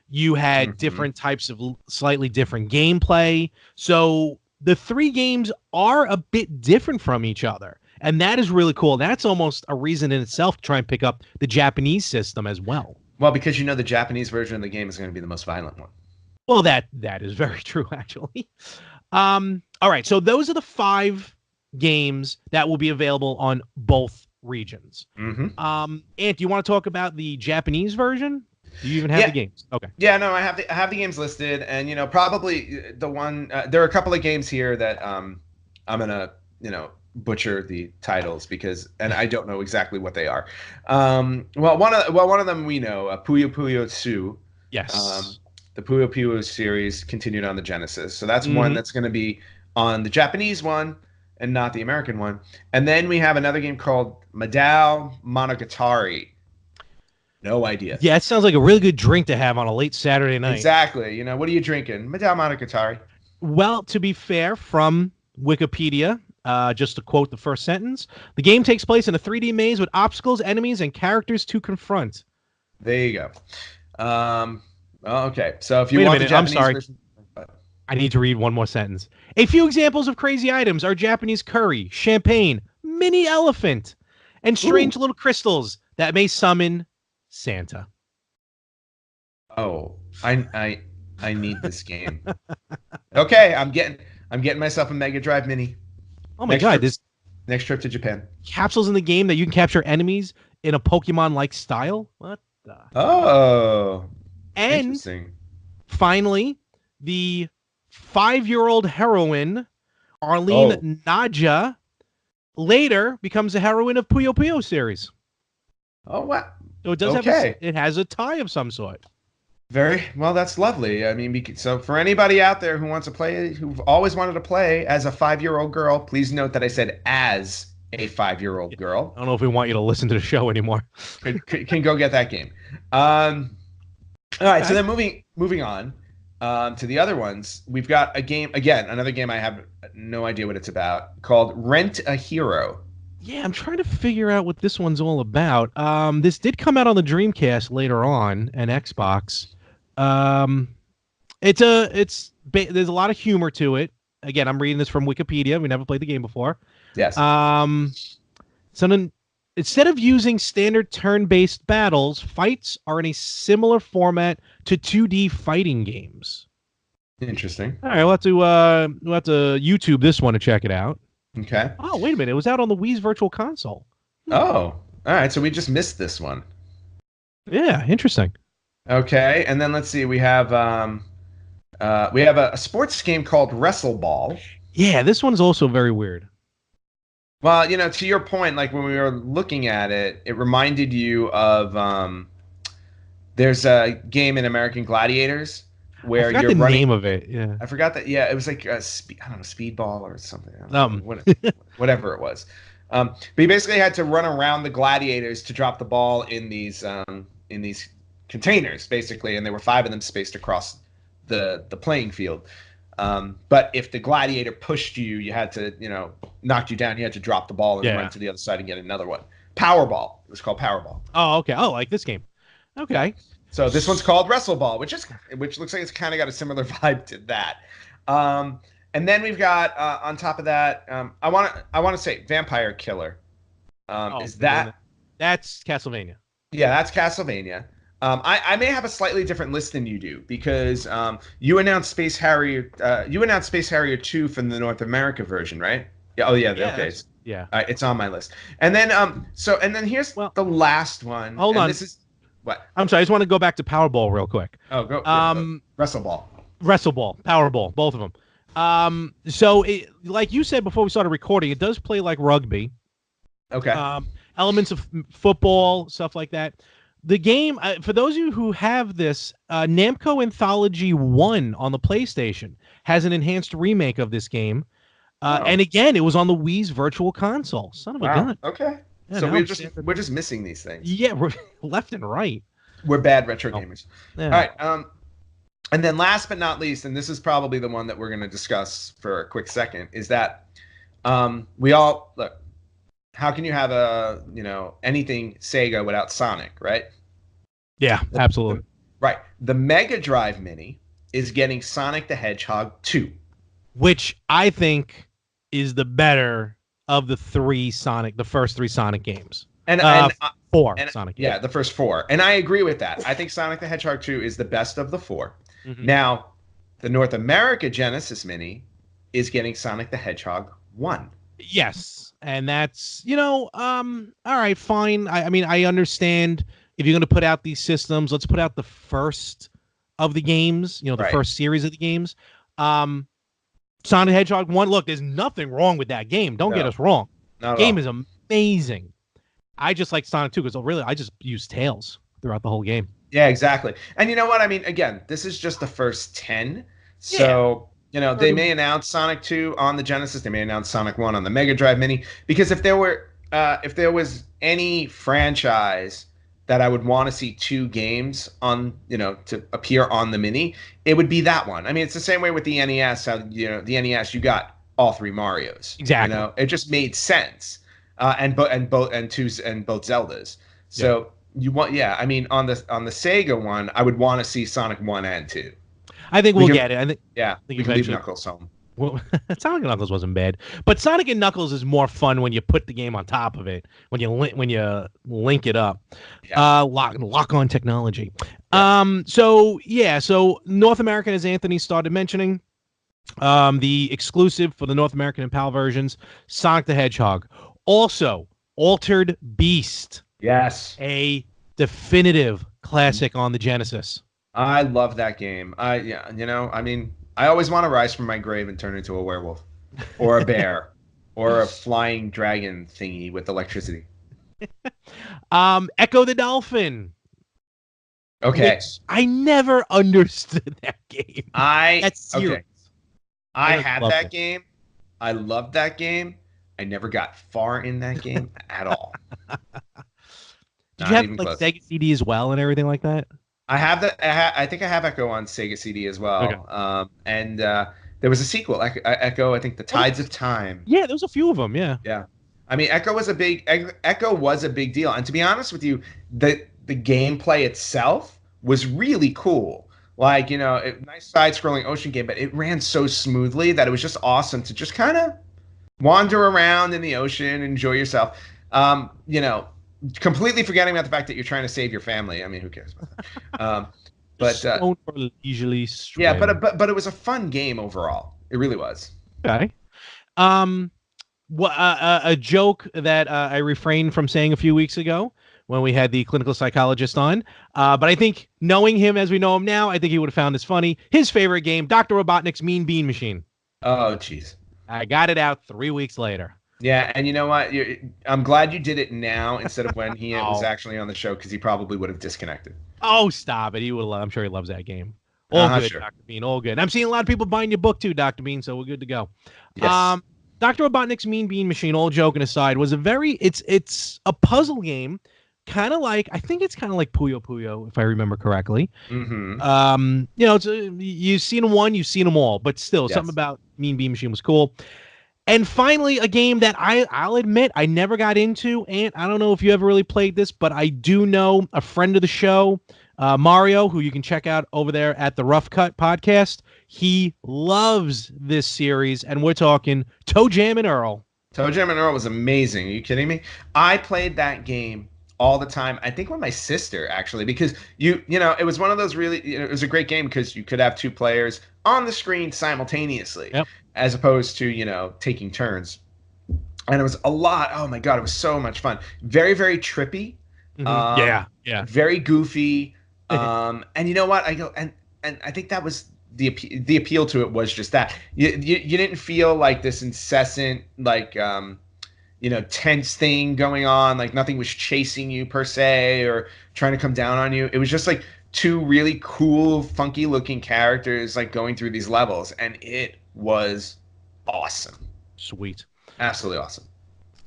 You had different types of slightly different gameplay. So the 3 games are a bit different from each other. And that is really cool. That's almost a reason in itself to try and pick up the Japanese system as well. Well, because the Japanese version of the game is going to be the most violent one. Well, that is very true, actually. All right, so those are the 5 games that will be available on both regions. Mm-hmm. Ant, do you want to talk about the Japanese version? Do you even have the games? Okay. Yeah, no, I have the games listed, and probably the one. There are a couple of games here that I'm gonna butcher the titles and I don't know exactly what they are. One of them we know, Puyo Puyo 2. Yes. The Puyo Puyo series continued on the Genesis, so that's one that's going to be on the Japanese one and not the American one. And then we have another game called Madao Monogatari. No idea. Yeah, it sounds like a really good drink to have on a late Saturday night. Exactly. What are you drinking? Madao Monogatari. Well, to be fair, from Wikipedia, just to quote the first sentence, the game takes place in a 3D maze with obstacles, enemies, and characters to confront. There you go. Okay, so if you want the Japanese version, I need to read one more sentence. A few examples of crazy items are Japanese curry, champagne, mini elephant, and strange little crystals that may summon Santa. Oh, I need this game. Okay, I'm getting myself a Mega Drive Mini. Oh my God! Next trip to Japan. Capsules in the game that you can capture enemies in a Pokemon-like style. What the? Oh, and interesting. Finally, the 5-year-old heroine, Arlene Naja, later becomes a heroine of Puyo Puyo series. Oh wow! So it does it has a tie of some sort. Very well. That's lovely. I mean, so for anybody out there who wants to play, who've always wanted to play as a 5-year-old girl, please note that I said as a 5-year-old girl. I don't know if we want you to listen to the show anymore. Can go get that game. All right. So then moving on to the other ones, we've got a game again, another game I have no idea what it's about, called Rent a Hero. Yeah, I'm trying to figure out what this one's all about. This did come out on the Dreamcast later on and Xbox. Um, there's a lot of humor to it. Again, I'm reading this from Wikipedia. We never played the game before. Yes. Something instead of using standard turn-based battles, fights are in a similar format to 2D fighting games. Interesting. All right, we'll have to YouTube this one to check it out. Okay. Oh, wait a minute. It was out on the Wii's Virtual Console. Oh, all right. So we just missed this one. Yeah, interesting. Okay, and then let's see. We have a sports game called Wrestle Ball. Yeah, this one's also very weird. Well, to your point, like when we were looking at it, it reminded you of there's a game in American Gladiators where I forgot you're the running. name of it. Yeah, I forgot that. Yeah, it was like I don't know, Speedball or something. Whatever it was. But you basically had to run around the gladiators to drop the ball in these containers, basically, and there were 5 of them spaced across the playing field. But if the gladiator pushed you, you had to, knocked you down. You had to drop the ball and run to the other side and get another one. Powerball. It was called Powerball. Oh, okay. Oh, like this game. Okay. So this one's called Wrestle Ball, which looks like it's kind of got a similar vibe to that. And then we've got on top of that, I want to say Vampire Killer. Is that? That's Castlevania. Yeah, that's Castlevania. I may have a slightly different list than you do because you announced Space Harrier. You announced Space Harrier 2 from the North America version, right? Yeah. Oh yeah. Okay. Yeah. It's on my list. And then here's the last one. Hold on. This is what? I'm sorry. I just want to go back to Powerball real quick. Oh, go. Wrestle Ball. Powerball, both of them. So like you said before we started recording, it does play like rugby. Okay. Elements of football, stuff like that. The game, for those of you who have this, Namco Anthology 1 on the PlayStation has an enhanced remake of this game. And again, it was on the Wii's Virtual Console. Son of a gun. Okay. Yeah, so we're just missing these things. Yeah, we're left and right. We're bad retro gamers. Yeah. All right. And then last but not least, and this is probably the one that we're going to discuss for a quick second, is that we all look. How can you have anything Sega without Sonic, right? Yeah, absolutely. Right. The Mega Drive Mini is getting Sonic the Hedgehog 2, which I think is the better of the first 3 Sonic games. And 4 Sonic games. Yeah, the first 4. And I agree with that. I think Sonic the Hedgehog 2 is the best of the 4. Mm-hmm. Now, the North America Genesis Mini is getting Sonic the Hedgehog 1. Yes. And that's, all right, fine. I mean, I understand if you're going to put out these systems, let's put out the first of the games, the first series of the games. Sonic the Hedgehog 1, look, there's nothing wrong with that game. Don't get us wrong. The game is amazing. I just like Sonic 2 because really, I just use Tails throughout the whole game. Yeah, exactly. And you know what? I mean, again, this is just the first 10. So... Yeah. They may announce Sonic 2 on the Genesis. They may announce Sonic 1 on the Mega Drive Mini. Because if there was any franchise that I would want to see 2 games on, to appear on the Mini, it would be that one. I mean, it's the same way with the NES. How the NES, you got all 3 Marios. Exactly. It just made sense. And both Zeldas. So you want, I mean, on the Sega one, I would want to see Sonic 1 and 2. I think we'll get it. I think we can leave Knuckles home. Well, Sonic and Knuckles wasn't bad, but Sonic and Knuckles is more fun when you put the game on top of it. When you link it up, lock on technology. Yeah. So North American, as Anthony started mentioning, the exclusive for the North American and PAL versions, Sonic the Hedgehog. Also, Altered Beast. Yes, a definitive classic on the Genesis. I love that game. I mean, I always want to rise from my grave and turn into a werewolf or a bear or a flying dragon thingy with electricity. Echo the Dolphin. Okay. I never understood that game. That's serious. Okay. I had that game. I loved that game. I never got far in that game at all. Did you have Sega CD as well and everything like that? I have that. I think I have Echo on Sega CD as well. Okay. And there was a sequel, Echo. I think The Tides of Time. Yeah, there was a few of them. Yeah. Yeah. I mean, Echo was a big deal, and to be honest with you, the gameplay itself was really cool. Like, nice side-scrolling ocean game, but it ran so smoothly that it was just awesome to just kind of wander around in the ocean, enjoy yourself. Completely forgetting about the fact that you're trying to save your family. I mean, who cares about that? Leisurely yeah, but it was a fun game overall. It really was. Okay. A joke that I refrained from saying a few weeks ago when we had the clinical psychologist on. But I think knowing him as we know him now, I think he would have found this funny. His favorite game, Dr. Robotnik's Mean Bean Machine. Oh, jeez. I got it out 3 weeks later. Yeah, and you know what? I'm glad you did it now instead of when he was actually on the show, because he probably would have disconnected. Oh, stop it. I'm sure he loves that game. All good, sure. Dr. Bean, all good. I'm seeing a lot of people buying your book too, Dr. Bean, so we're good to go. Yes. Dr. Robotnik's Mean Bean Machine, all joking aside, was it's a puzzle game, kind of like Puyo Puyo, if I remember correctly. Mm-hmm. You've seen them one, you've seen them all, but still, something about Mean Bean Machine was cool. And finally, a game that I'll admit I never got into, and I don't know if you ever really played this, but I do know a friend of the show, Mario, who you can check out over there at the Rough Cut podcast. He loves this series, and we're talking Toe Jam and Earl. Toe Jam and Earl was amazing. Are you kidding me? I played that game all the time. I think with my sister, actually, because it was one of those really, it was a great game because you could have two players on the screen simultaneously, as opposed to, taking turns. And it was a lot. Oh my God, it was so much fun. Very, very trippy. Yeah. Very goofy. And you know what? And I think that was the appeal to it, was just that you didn't feel like this incessant, tense thing going on, like nothing was chasing you per se or trying to come down on you. It was just like two really cool, funky looking characters like going through these levels, and it was awesome. Sweet. Absolutely awesome.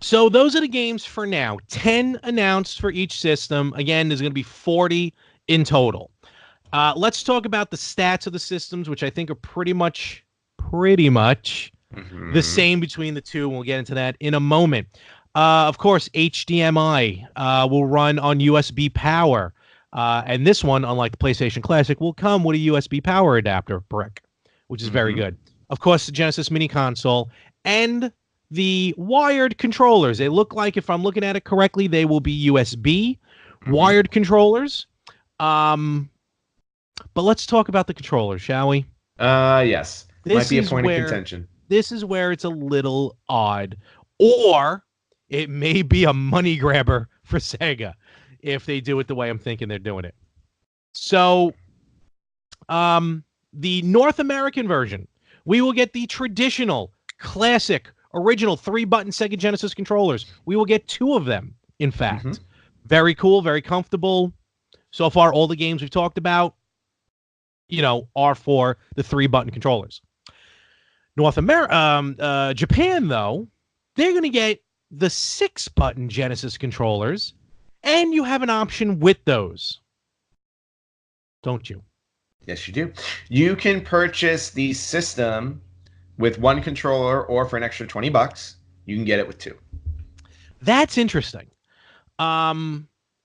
So those are the games for now. 10 announced for each system. Again, there's going to be 40 in total. Let's talk about the stats of the systems, which I think are pretty much the same between the two. We'll get into that in a moment. Of course, HDMI will run on USB power. And this one, unlike the PlayStation Classic, will come with a USB power adapter brick, which is very good. Of course, the Genesis Mini Console and the wired controllers. They look like, if I'm looking at it correctly, they will be USB wired controllers. But let's talk about the controllers, shall we? Yes. Might be a point of contention. This is where it's a little odd, or it may be a money grabber for Sega if they do it the way I'm thinking they're doing it. So, the North American version, we will get the traditional, classic, original 3-button Sega Genesis controllers. We will get 2 of them, in fact. Very cool, very comfortable. So far, all the games we've talked about, are for the 3-button controllers. Japan, though, they're going to get the 6-button Genesis controllers, and you have an option with those. Don't you? Yes, you do. You can purchase the system with 1 controller, or for an extra $20, you can get it with 2. That's interesting. I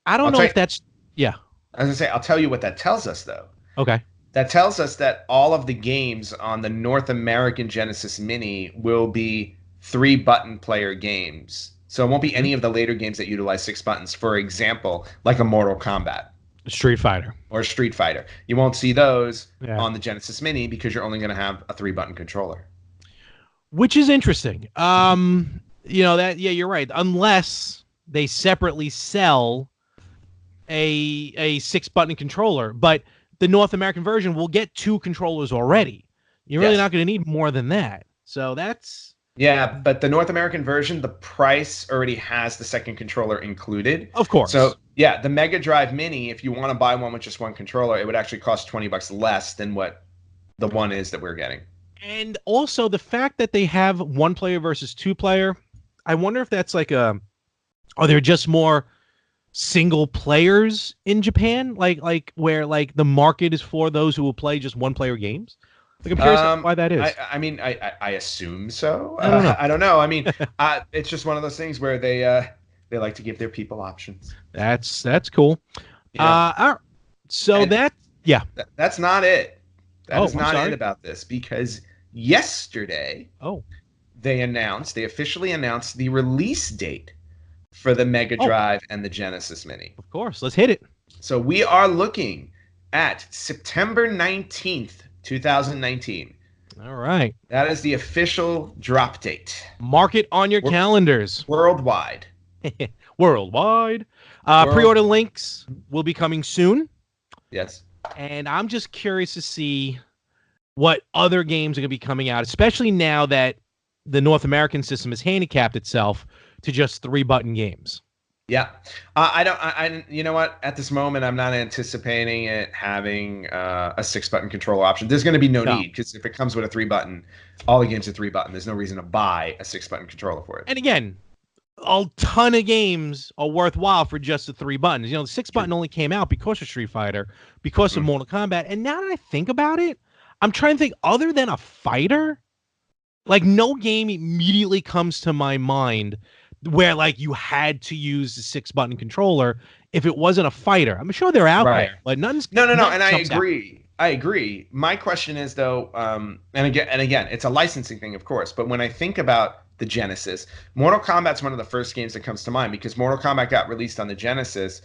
don't know if that's... Yeah. I was going to say, I'll tell you what that tells us, though. Okay. That tells us that all of the games on the North American Genesis Mini will be 3-button player games. So it won't be any of the later games that utilize 6 buttons. For example, like a Mortal Kombat. Street Fighter. Or Street Fighter. You won't see those on the Genesis Mini because you're only going to have a 3-button controller. Which is interesting. You're right. Unless they separately sell a 6-button controller, but the North American version will get 2 controllers already. You're really not going to need more than that. So that's... Yeah, but the North American version, the price already has the second controller included. Of course. So, yeah, the Mega Drive Mini, if you want to buy one with just 1 controller, it would actually cost $20 less than what the one is that we're getting. And also the fact that they have 1-player versus 2-player, I wonder if that's like are there just more single players in Japan, like where like the market is for those who will play just 1-player games? Like, I'm curious why that is. I mean, I assume so. I don't know. I don't know. I mean, it's just one of those things where they like to give their people options. That's cool. Yeah. All right. So that's not it. That is I'm not sorry. it about this, because yesterday they officially announced the release date for the Mega Drive and the Genesis Mini. Of course, let's hit it. So we are looking at September 19th, 2019. All right. That is the official drop date. Mark it on your calendars. Worldwide. Worldwide. Pre-order links will be coming soon. Yes. And I'm just curious to see what other games are going to be coming out, especially now that the North American system has handicapped itself to just 3-button games. Yeah. You know what? At this moment, I'm not anticipating it having a 6-button control option. There's going to be no need, because if it comes with a 3-button, all the games are 3-button. There's no reason to buy a 6-button controller for it. And again, a ton of games are worthwhile for just the 3 buttons. You know, the 6-button only came out because of Street Fighter, because of Mortal Kombat. And now that I think about it, I'm trying to think, other than a fighter, like, no game immediately comes to my mind where, like, you had to use the 6-button controller if it wasn't a fighter. I'm sure they're out there, but nothing's no. And I agree. I agree. My question is, though, and again, it's a licensing thing, of course. But when I think about the Genesis, Mortal Kombat's one of the first games that comes to mind, because Mortal Kombat got released on the Genesis,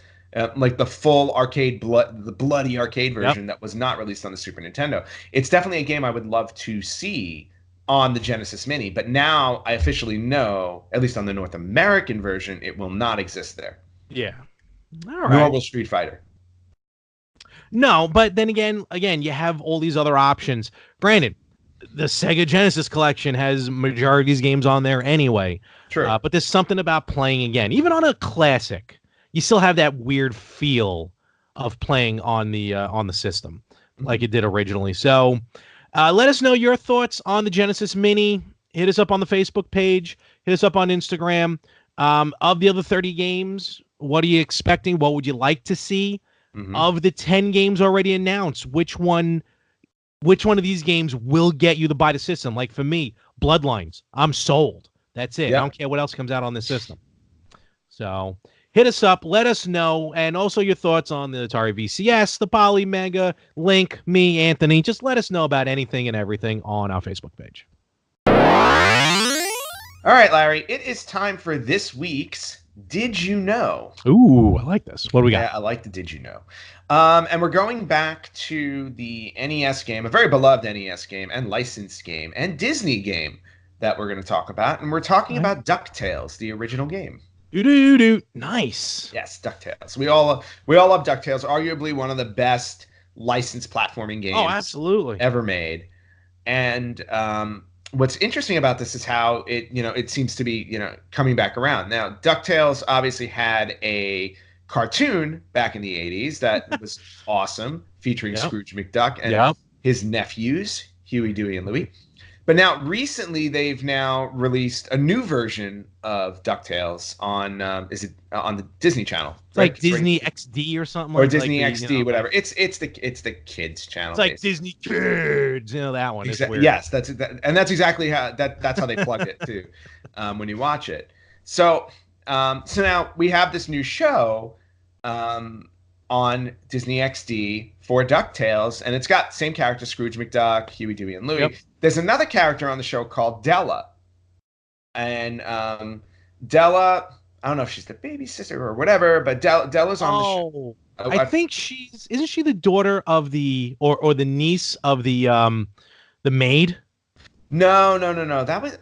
like the full arcade, the bloody arcade version that was not released on the Super Nintendo. It's definitely a game I would love to see on the Genesis Mini, but now I officially know, at least on the North American version, it will not exist there. Yeah. All right. Nor will Street Fighter. No, but then again, you have all these other options. Granted, the Sega Genesis collection has majority of these games on there anyway. True. But there's something about playing again, even on a classic, you still have that weird feel of playing on the system, like it did originally. So let us know your thoughts on the Genesis Mini. Hit us up on the Facebook page. Hit us up on Instagram. Of the other 30 games, what are you expecting? What would you like to see? Of the 10 games already announced, which one of these games will get you to buy the system? Like, for me, Bloodlines, I'm sold. That's it. Yep. I don't care what else comes out on this system. So hit us up. Let us know. And also your thoughts on the Atari VCS, the Poly Mega, Link, me, Anthony. Just let us know about anything and everything on our Facebook page. All right, Larry. It is time for this week's Did You Know? Ooh, I like this. What do we got? Yeah, I like the Did You Know. And we're going back to the NES game, a very beloved NES game and licensed game and Disney game that we're going to talk about. And we're talking about DuckTales, the original game. Nice. Yes, DuckTales. We all love DuckTales. Arguably one of the best licensed platforming games absolutely ever made. And what's interesting about this is how it seems to be, coming back around. Now, DuckTales obviously had a cartoon back in the 80s that was awesome, featuring Scrooge McDuck and his nephews, Huey, Dewey, and Louie. But now, recently, they've now released a new version of DuckTales on on the Disney Channel? It's like Disney XD or something, or Disney XD, whatever. It's the kids channel. It's like Disney Kids, that one. Exactly. Yes, that's exactly how that's how they plugged it too, when you watch it. So now we have this new show on Disney XD for DuckTales, and it's got same characters, Scrooge McDuck, Huey, Dewey, and Louie. Yep. There's another character on the show called Della. And Della, I don't know if she's the baby sister or whatever, but Della's on the show. I think isn't she the daughter of the or the niece of the maid? No. That was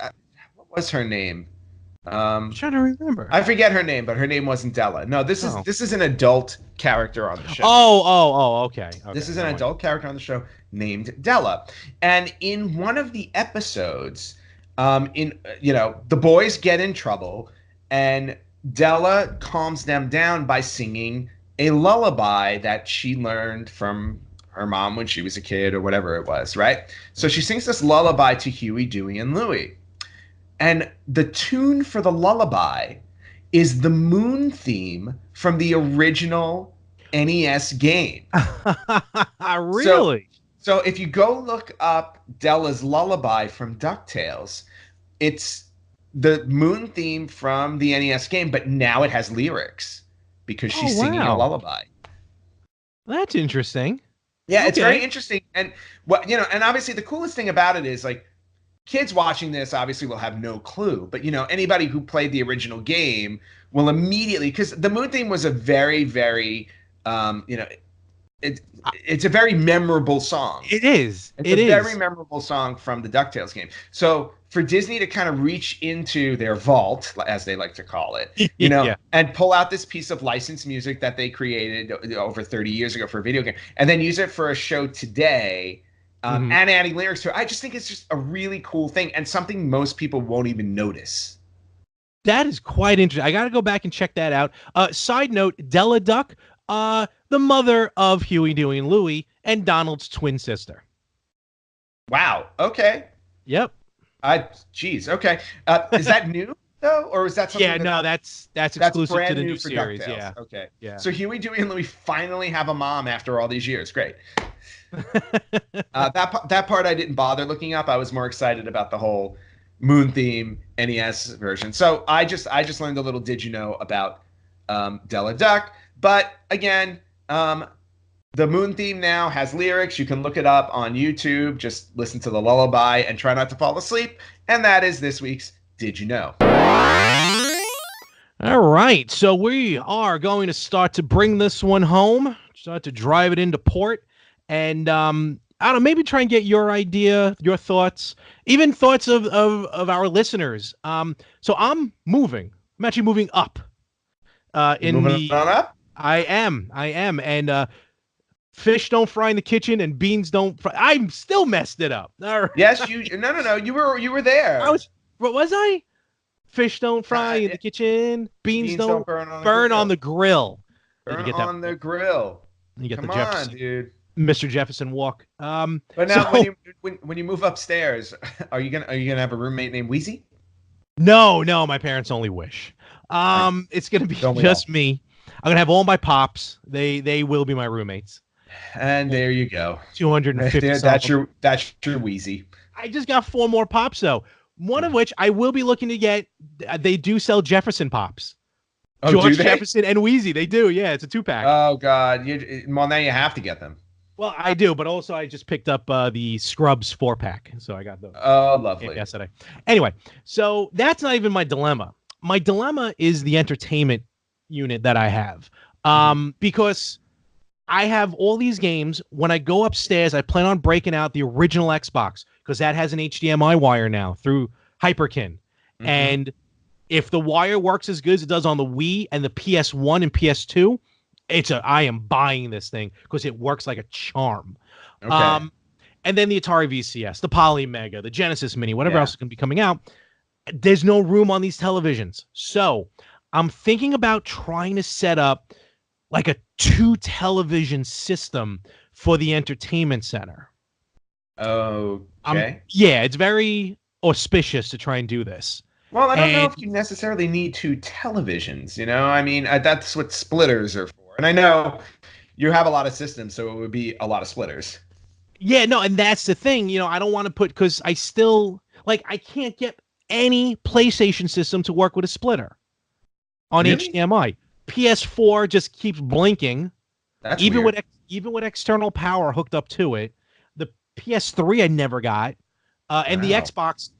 what was her name? I'm trying to remember. I forget her name, but her name wasn't Della. No, this is an adult character on the show. Okay. This is an adult character on the show named Della. And in one of the episodes, the boys get in trouble, and Della calms them down by singing a lullaby that she learned from her mom when she was a kid or whatever it was, right? So she sings this lullaby to Huey, Dewey, and Louie. And the tune for the lullaby is the Moon theme from the original NES game. Really? So if you go look up Della's Lullaby from DuckTales, it's the moon theme from the NES game, but now it has lyrics because she's singing a lullaby. That's interesting. Yeah, it's very interesting. And and obviously the coolest thing about it is like kids watching this obviously will have no clue, but anybody who played the original game will immediately, because the moon theme was a very, very it's a very memorable song. It is. It's a very memorable song from the DuckTales game. So for Disney to kind of reach into their vault, as they like to call it, and pull out this piece of licensed music that they created over 30 years ago for a video game, and then use it for a show today, and adding lyrics to it, I just think it's just a really cool thing and something most people won't even notice. That is quite interesting. I got to go back and check that out. Side note, Della Duck, the mother of Huey, Dewey, and Louie, and Donald's twin sister. Wow. Okay. Yep. Geez. Okay. Is that new though, or is that something? Yeah. No, that's exclusive to the new series. DuckTales. Yeah. Okay. Yeah. So Huey, Dewey, and Louie finally have a mom after all these years. Great. That part I didn't bother looking up. I was more excited about the whole moon theme NES version. So I just learned a little did you know about Della Duck. But again, the moon theme now has lyrics. You can look it up on YouTube. Just listen to the lullaby and try not to fall asleep. And that is this week's Did You Know? All right. So we are going to start to bring this one home, start to drive it into port. And I don't know, maybe try and get your idea, your thoughts, even thoughts of our listeners. So I'm moving. I'm actually moving up. Moving on up? I am. And fish don't fry in the kitchen and beans don't fry. I'm still messed it up. All right. Yes, no. You were there. What was I? Fish don't fry in the kitchen. Beans don't burn on the grill. Burn on the grill. You get Come the Jefferson, on, dude. Mr. Jefferson walk. But now when you move upstairs, are you gonna have a roommate named Wheezy? No, my parents only wish. It's gonna be just me. I'm gonna have all my pops. They will be my roommates. And there you go. 250. That's your Wheezy. I just got 4 more pops though. One of which I will be looking to get. They do sell Jefferson pops. Oh, George Jefferson and Wheezy. They do. Yeah, it's a 2-pack. Oh God. Well, now you have to get them. Well, I do, but also I just picked up the Scrubs 4-pack, so I got those. Oh, lovely. Yesterday. Anyway, so that's not even my dilemma. My dilemma is the entertainment unit that I have, because I have all these games. When I go upstairs, I plan on breaking out the original Xbox because that has an HDMI wire now through Hyperkin, and if the wire works as good as it does on the Wii and the PS1 and PS2. I am buying this thing because it works like a charm. Okay. And then the Atari VCS, the Poly Mega, the Genesis Mini, whatever else is going to be coming out. There's no room on these televisions. So I'm thinking about trying to set up like a 2-television system for the entertainment center. Okay. Yeah, it's very auspicious to try and do this. Well, I don't know if you necessarily need 2 televisions. I mean, that's what splitters are for. And I know you have a lot of systems, so it would be a lot of splitters. Yeah, no, and that's the thing. I don't want to put, because I still, I can't get any PlayStation system to work with a splitter on HDMI. PS4 just keeps blinking. That's even weird. Even with external power hooked up to it. The PS3 I never got. And the Xbox,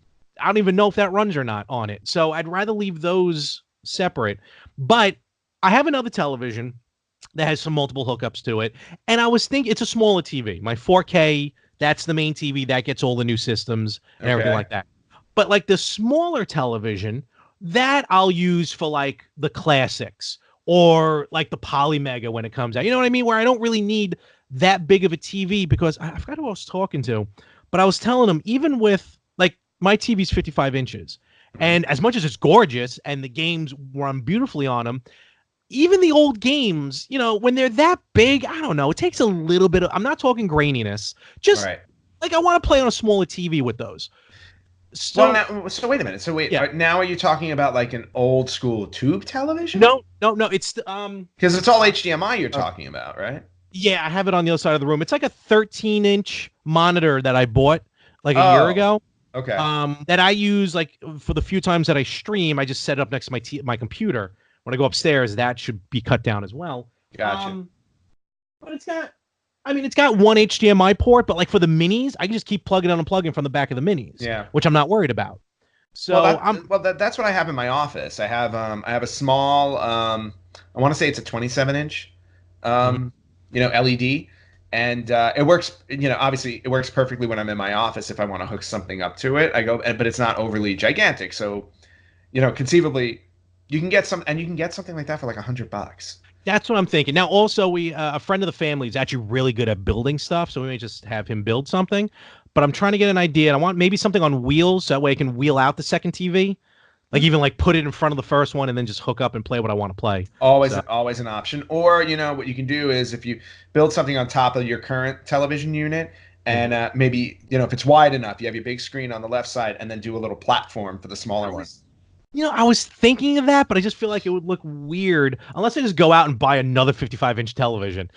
I don't even know if that runs or not on it. So I'd rather leave those separate. But I have another television that has some multiple hookups to it. And I was thinking, it's a smaller TV. My 4K, that's the main TV. That gets all the new systems and everything like that. But the smaller television, that I'll use for the classics or the Poly Mega when it comes out. You know what I mean? Where I don't really need that big of a TV, because I forgot who I was talking to, but I was telling them, even with my TV's 55 inches, and as much as it's gorgeous and the games run beautifully on them, even the old games, when they're that big, I don't know, it takes a little bit of, I'm not talking graininess, just I want to play on a smaller TV with those. So, wait a minute. So now are you talking about an old school tube television? No, it's because it's all HDMI you're talking about, right? Yeah, I have it on the other side of the room. It's like a 13-inch monitor that I bought like a year Oh, ago. okay. That I use like for the few times that I stream. I just set it up next to my computer. When I go upstairs, that should be cut down as well. Gotcha. But it's got one HDMI port, but like for the minis, I can just keep plugging and unplugging from the back of the minis, Yeah. which I'm not worried about. So That's what I have in my office. I have a small I want to say it's a 27-inch LED, and it works. Obviously it works perfectly when I'm in my office. If I want to hook something up to it, I go, but it's not overly gigantic. So, conceivably, you can get something like that for like $100. that's what I'm thinking. Now, also, we a friend of the family is actually really good at building stuff, so we may just have him build something. But I'm trying to get an idea. And I want maybe something on wheels, so that way I can wheel out the second TV, like even like put it in front of the first one and then just hook up and play what I want to play. Always an option. Or what you can do is if you build something on top of your current television unit, and maybe if it's wide enough, you have your big screen on the left side, and then do a little platform for the smaller one. I was thinking of that, but I just feel like it would look weird unless I just go out and buy another 55-inch television.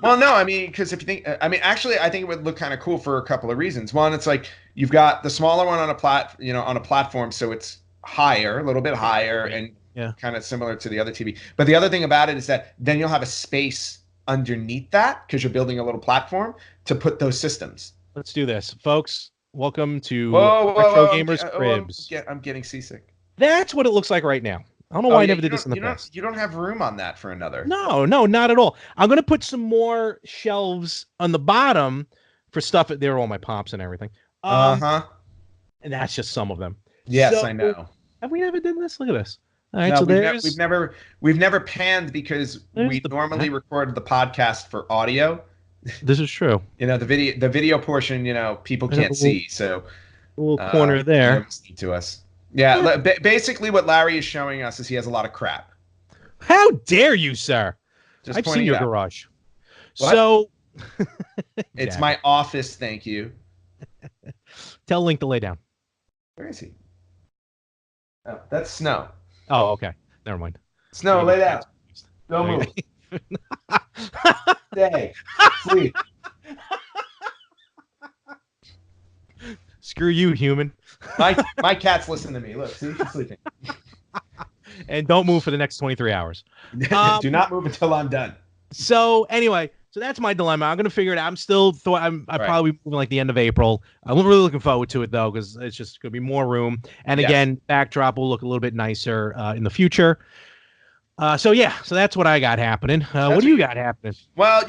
Well, no, I mean, because if you think, actually, I think it would look kind of cool for a couple of reasons. One, it's like you've got the smaller one on a platform, so it's higher, a little bit higher, and kind of similar to the other TV. But the other thing about it is that then you'll have a space underneath that because you're building a little platform to put those systems. Let's do this, folks. Welcome to Retro Gamers Cribs. I'm getting seasick. That's what it looks like right now. I don't know why I never did this in the past. You don't have room on that for another. No, not at all. I'm going to put some more shelves on the bottom for stuff. They're all my pops and everything. And that's just some of them. Yes, I know. Have we never done this? Look at this. All right, no, so we've never panned because we normally record the podcast for audio. This is true. The video portion, people can't see, so a little corner there to us. Yeah, basically what Larry is showing us is he has a lot of crap. How dare you, sir? I've seen your garage. What? So it's my office, thank you. Tell Link to lay down. Where is he? Oh, that's Snow. Oh, okay. Never mind. Snow, lay down. Don't move. Stay. Sleep. Screw you, human. My cat's listening to me. Look, see, she's sleeping. And don't move for the next 23 hours. Do not move until I'm done. So anyway, that's my dilemma. I'm gonna figure it out. I'm still probably moving like the end of April. I'm really looking forward to it though, because it's just gonna be more room. And again, backdrop will look a little bit nicer in the future. So that's what I got happening. What do you got happening? Well,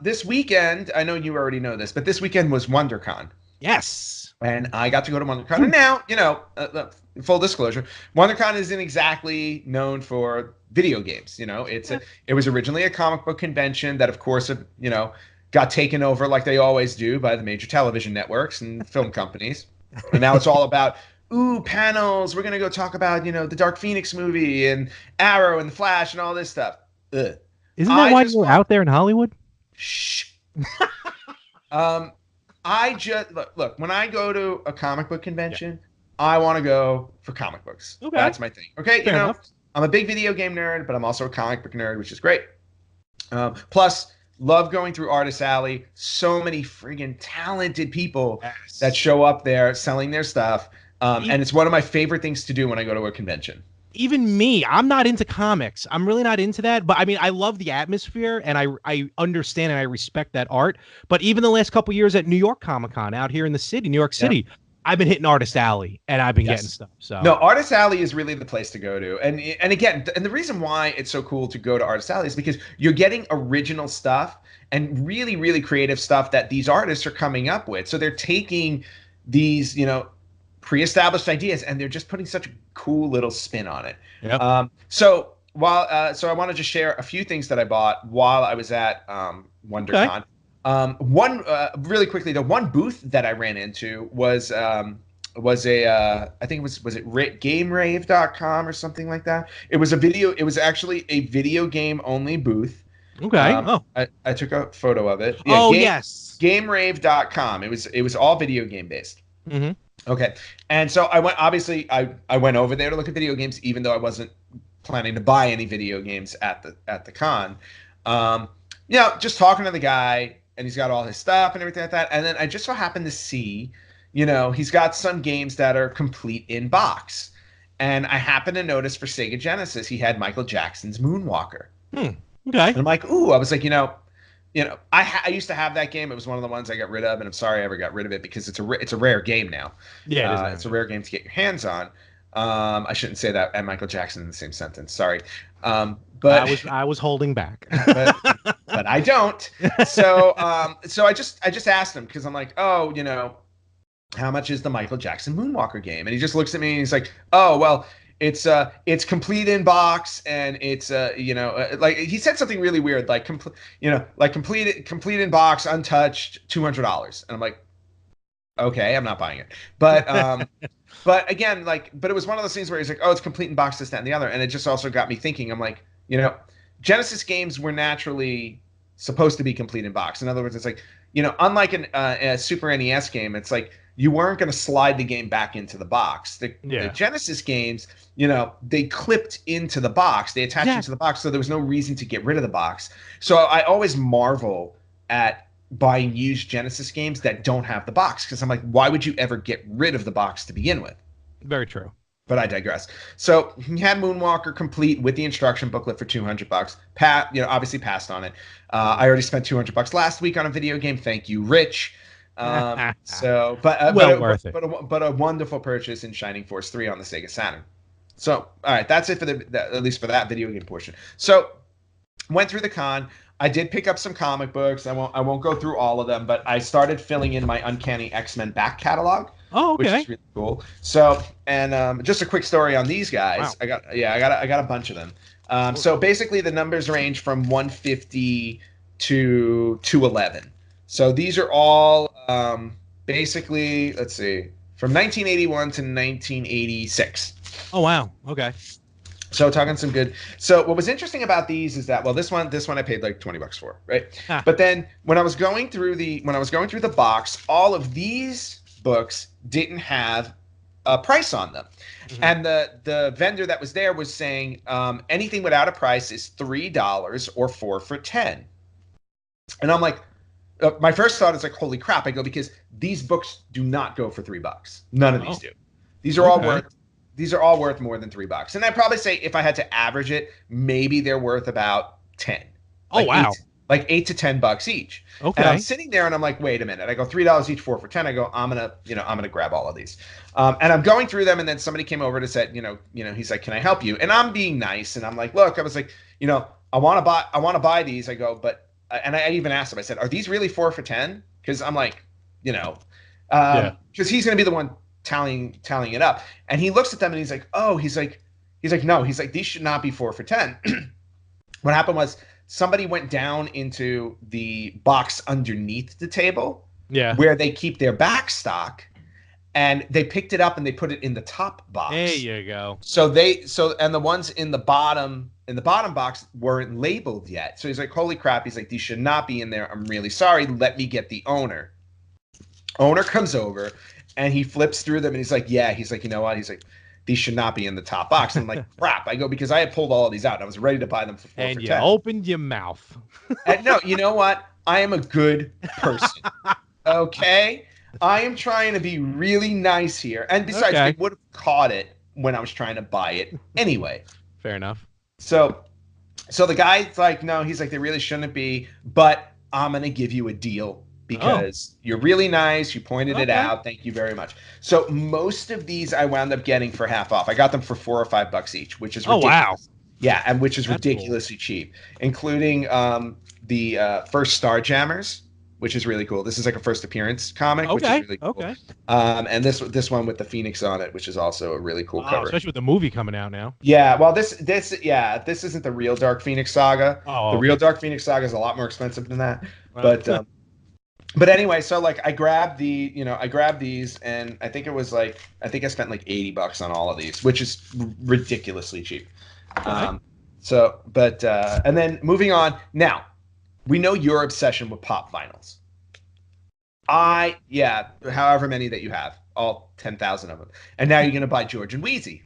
this weekend, I know you already know this, but this weekend was WonderCon. Yes. And I got to go to WonderCon. And now, full disclosure, WonderCon isn't exactly known for video games. It was originally a comic book convention that, of course, got taken over like they always do by the major television networks and film companies. And now it's all about, panels. We're going to go talk about, the Dark Phoenix movie and Arrow and the Flash and all this stuff. Ugh. Isn't that why you're out there in Hollywood? Shh. I just look when I go to a comic book convention, I want to go for comic books. Okay. That's my thing. Okay, Fair enough. I'm a big video game nerd, but I'm also a comic book nerd, which is great. Plus, love going through Artist Alley. So many friggin' talented people that show up there selling their stuff, and it's one of my favorite things to do when I go to a convention. Even me, I'm not into comics. I'm really not into that. But I mean, I love the atmosphere and I understand and I respect that art. But even the last couple years at New York Comic Con out here in the city, New York City, I've been hitting Artist Alley and I've been getting stuff. So no, Artist Alley is really the place to go to. And again, the reason why it's so cool to go to Artist Alley is because you're getting original stuff and really, really creative stuff that these artists are coming up with. So they're taking these, pre-established ideas and they're just putting such a cool little spin on it. Yep. So I want to just share a few things that I bought while I was at WonderCon. One really quickly, the one booth that I ran into was I think it was GameRave.com or something like that. It was actually a video game only booth. Okay. I took a photo of it. Yeah, yes. GameRave.com. It was all video game based. Mm-hmm. Okay. And so I went over there to look at video games, even though I wasn't planning to buy any video games at the con. just talking to the guy, and he's got all his stuff and everything like that. And then I just so happened to see, he's got some games that are complete in box. And I happened to notice for Sega Genesis, he had Michael Jackson's Moonwalker. Okay. And I'm like, ooh, I was like, I used to have that game. It was one of the ones I got rid of, and I'm sorry I ever got rid of it because it's a rare game now. Yeah, it's a rare game to get your hands on. I shouldn't say that and Michael Jackson in the same sentence. Sorry, but I was holding back, but I don't. So I just asked him because I'm like, oh, how much is the Michael Jackson Moonwalker game? And he just looks at me and he's like, oh, well, it's complete in box, and it's like he said something really weird, like complete in box, untouched, $200. And I'm like, okay, I'm not buying it. But but again, but it was one of those things where he's like, oh, it's complete in box, this, that, and the other. And it just also got me thinking. I'm like, Genesis games were naturally supposed to be complete in box. In other words, it's like, unlike a Super NES game, it's like you weren't going to slide the game back into the box. The Genesis games, they clipped into the box. They attached into the box, so there was no reason to get rid of the box. So I always marvel at buying used Genesis games that don't have the box, because I'm like, why would you ever get rid of the box to begin with? Very true. But I digress. So he had Moonwalker complete with the instruction booklet for $200. Obviously passed on it. I already spent $200 last week on a video game. Thank you, Rich. But worth it. But a wonderful purchase in Shining Force 3 on the Sega Saturn. So all right, that's it for at least for that video game portion. So went through the con. I did pick up some comic books. I won't go through all of them, but I started filling in my Uncanny X-Men back catalog. Oh, okay. Which is really cool. So, and just a quick story on these guys. Wow. I got a bunch of them. So basically the numbers range from 150 to 211. So these are all basically, let's see, from 1981 to 1986. Oh wow. Okay. So talking some good. So what was interesting about these is that, well, this one I paid like $20 for, right? But then when I was going through the box, all of these books didn't have a price on them. Mm-hmm. And the vendor that was there was saying anything without a price is $3 or 4 for $10. And I'm like, my first thought is like, holy crap. I go, because these books do not go for $3. None of these do. These are all worth more than $3. And I'd probably say if I had to average it, maybe they're worth about 10. Oh, wow. Like $8 to $10 each. Okay. And I'm sitting there and I'm like, wait a minute. I go $3 each, 4 for 10. I go, I'm gonna grab all of these. And I'm going through them, and then somebody came over to say, he's like, can I help you? And I'm being nice, and I'm like, look, I was like, I want to buy these. I go, but and I even asked him. I said, are these really 4 for 10? Because I'm like, because he's gonna be the one tallying it up. And he looks at them and he's like, no, he's like, these should not be 4 for 10. What happened was somebody went down into the box underneath the table, where they keep their back stock, and they picked it up and they put it in the top box. There you go. And the ones in the bottom box weren't labeled yet. So he's like, holy crap. He's like, these should not be in there. I'm really sorry. Let me get the owner. Owner comes over and he flips through them, and he's like, he's like, you know what? He's like, these should not be in the top box. And I'm like, crap. I go, because I had pulled all of these out. And I was ready to buy them for 4 and for 10. And you opened your mouth. And no, you know what? I am a good person. Okay? I am trying to be really nice here. And besides, I would have caught it when I was trying to buy it anyway. Fair enough. So the guy's like, no, he's like, they really shouldn't be, but I'm going to give you a deal because you're really nice. You pointed it out. Thank you very much. So most of these I wound up getting for half off. I got them for $4 or $5 each, which is ridiculous. Oh, wow. Yeah, and which is ridiculously cheap, including the first Starjammers, which is really cool. This is like a first appearance comic, which is really cool. Okay. And this one with the Phoenix on it, which is also a really cool cover. Especially with the movie coming out now. Yeah, well, this isn't the real Dark Phoenix Saga. The real Dark Phoenix Saga is a lot more expensive than that. Well, but anyway, so like I grabbed these, and I think I spent like $80 on all of these, which is ridiculously cheap. And then moving on. Now, we know your obsession with pop vinyls. However many that you have, all 10,000 of them. And now you're going to buy George and Wheezy.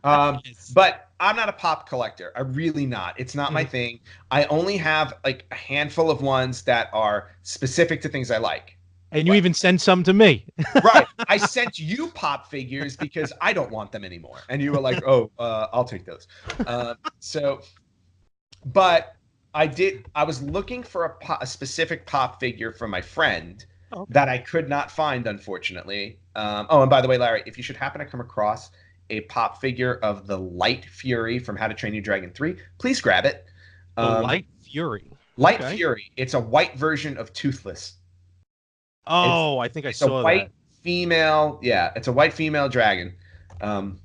Yes. But I'm not a pop collector. I'm really not. It's not my thing. I only have like a handful of ones that are specific to things I like. And you even send some to me. Right. I sent you pop figures because I don't want them anymore. And you were like, oh, I'll take those. So, but I was looking for a specific pop figure from my friend that I could not find, unfortunately. Oh, and by the way, Larry, if you should happen to come across a pop figure of the Light Fury from How to Train Your Dragon 3, please grab it. The Light Fury. Light Fury. It's a white version of Toothless. Oh, I think I saw that. White female, it's a white female dragon from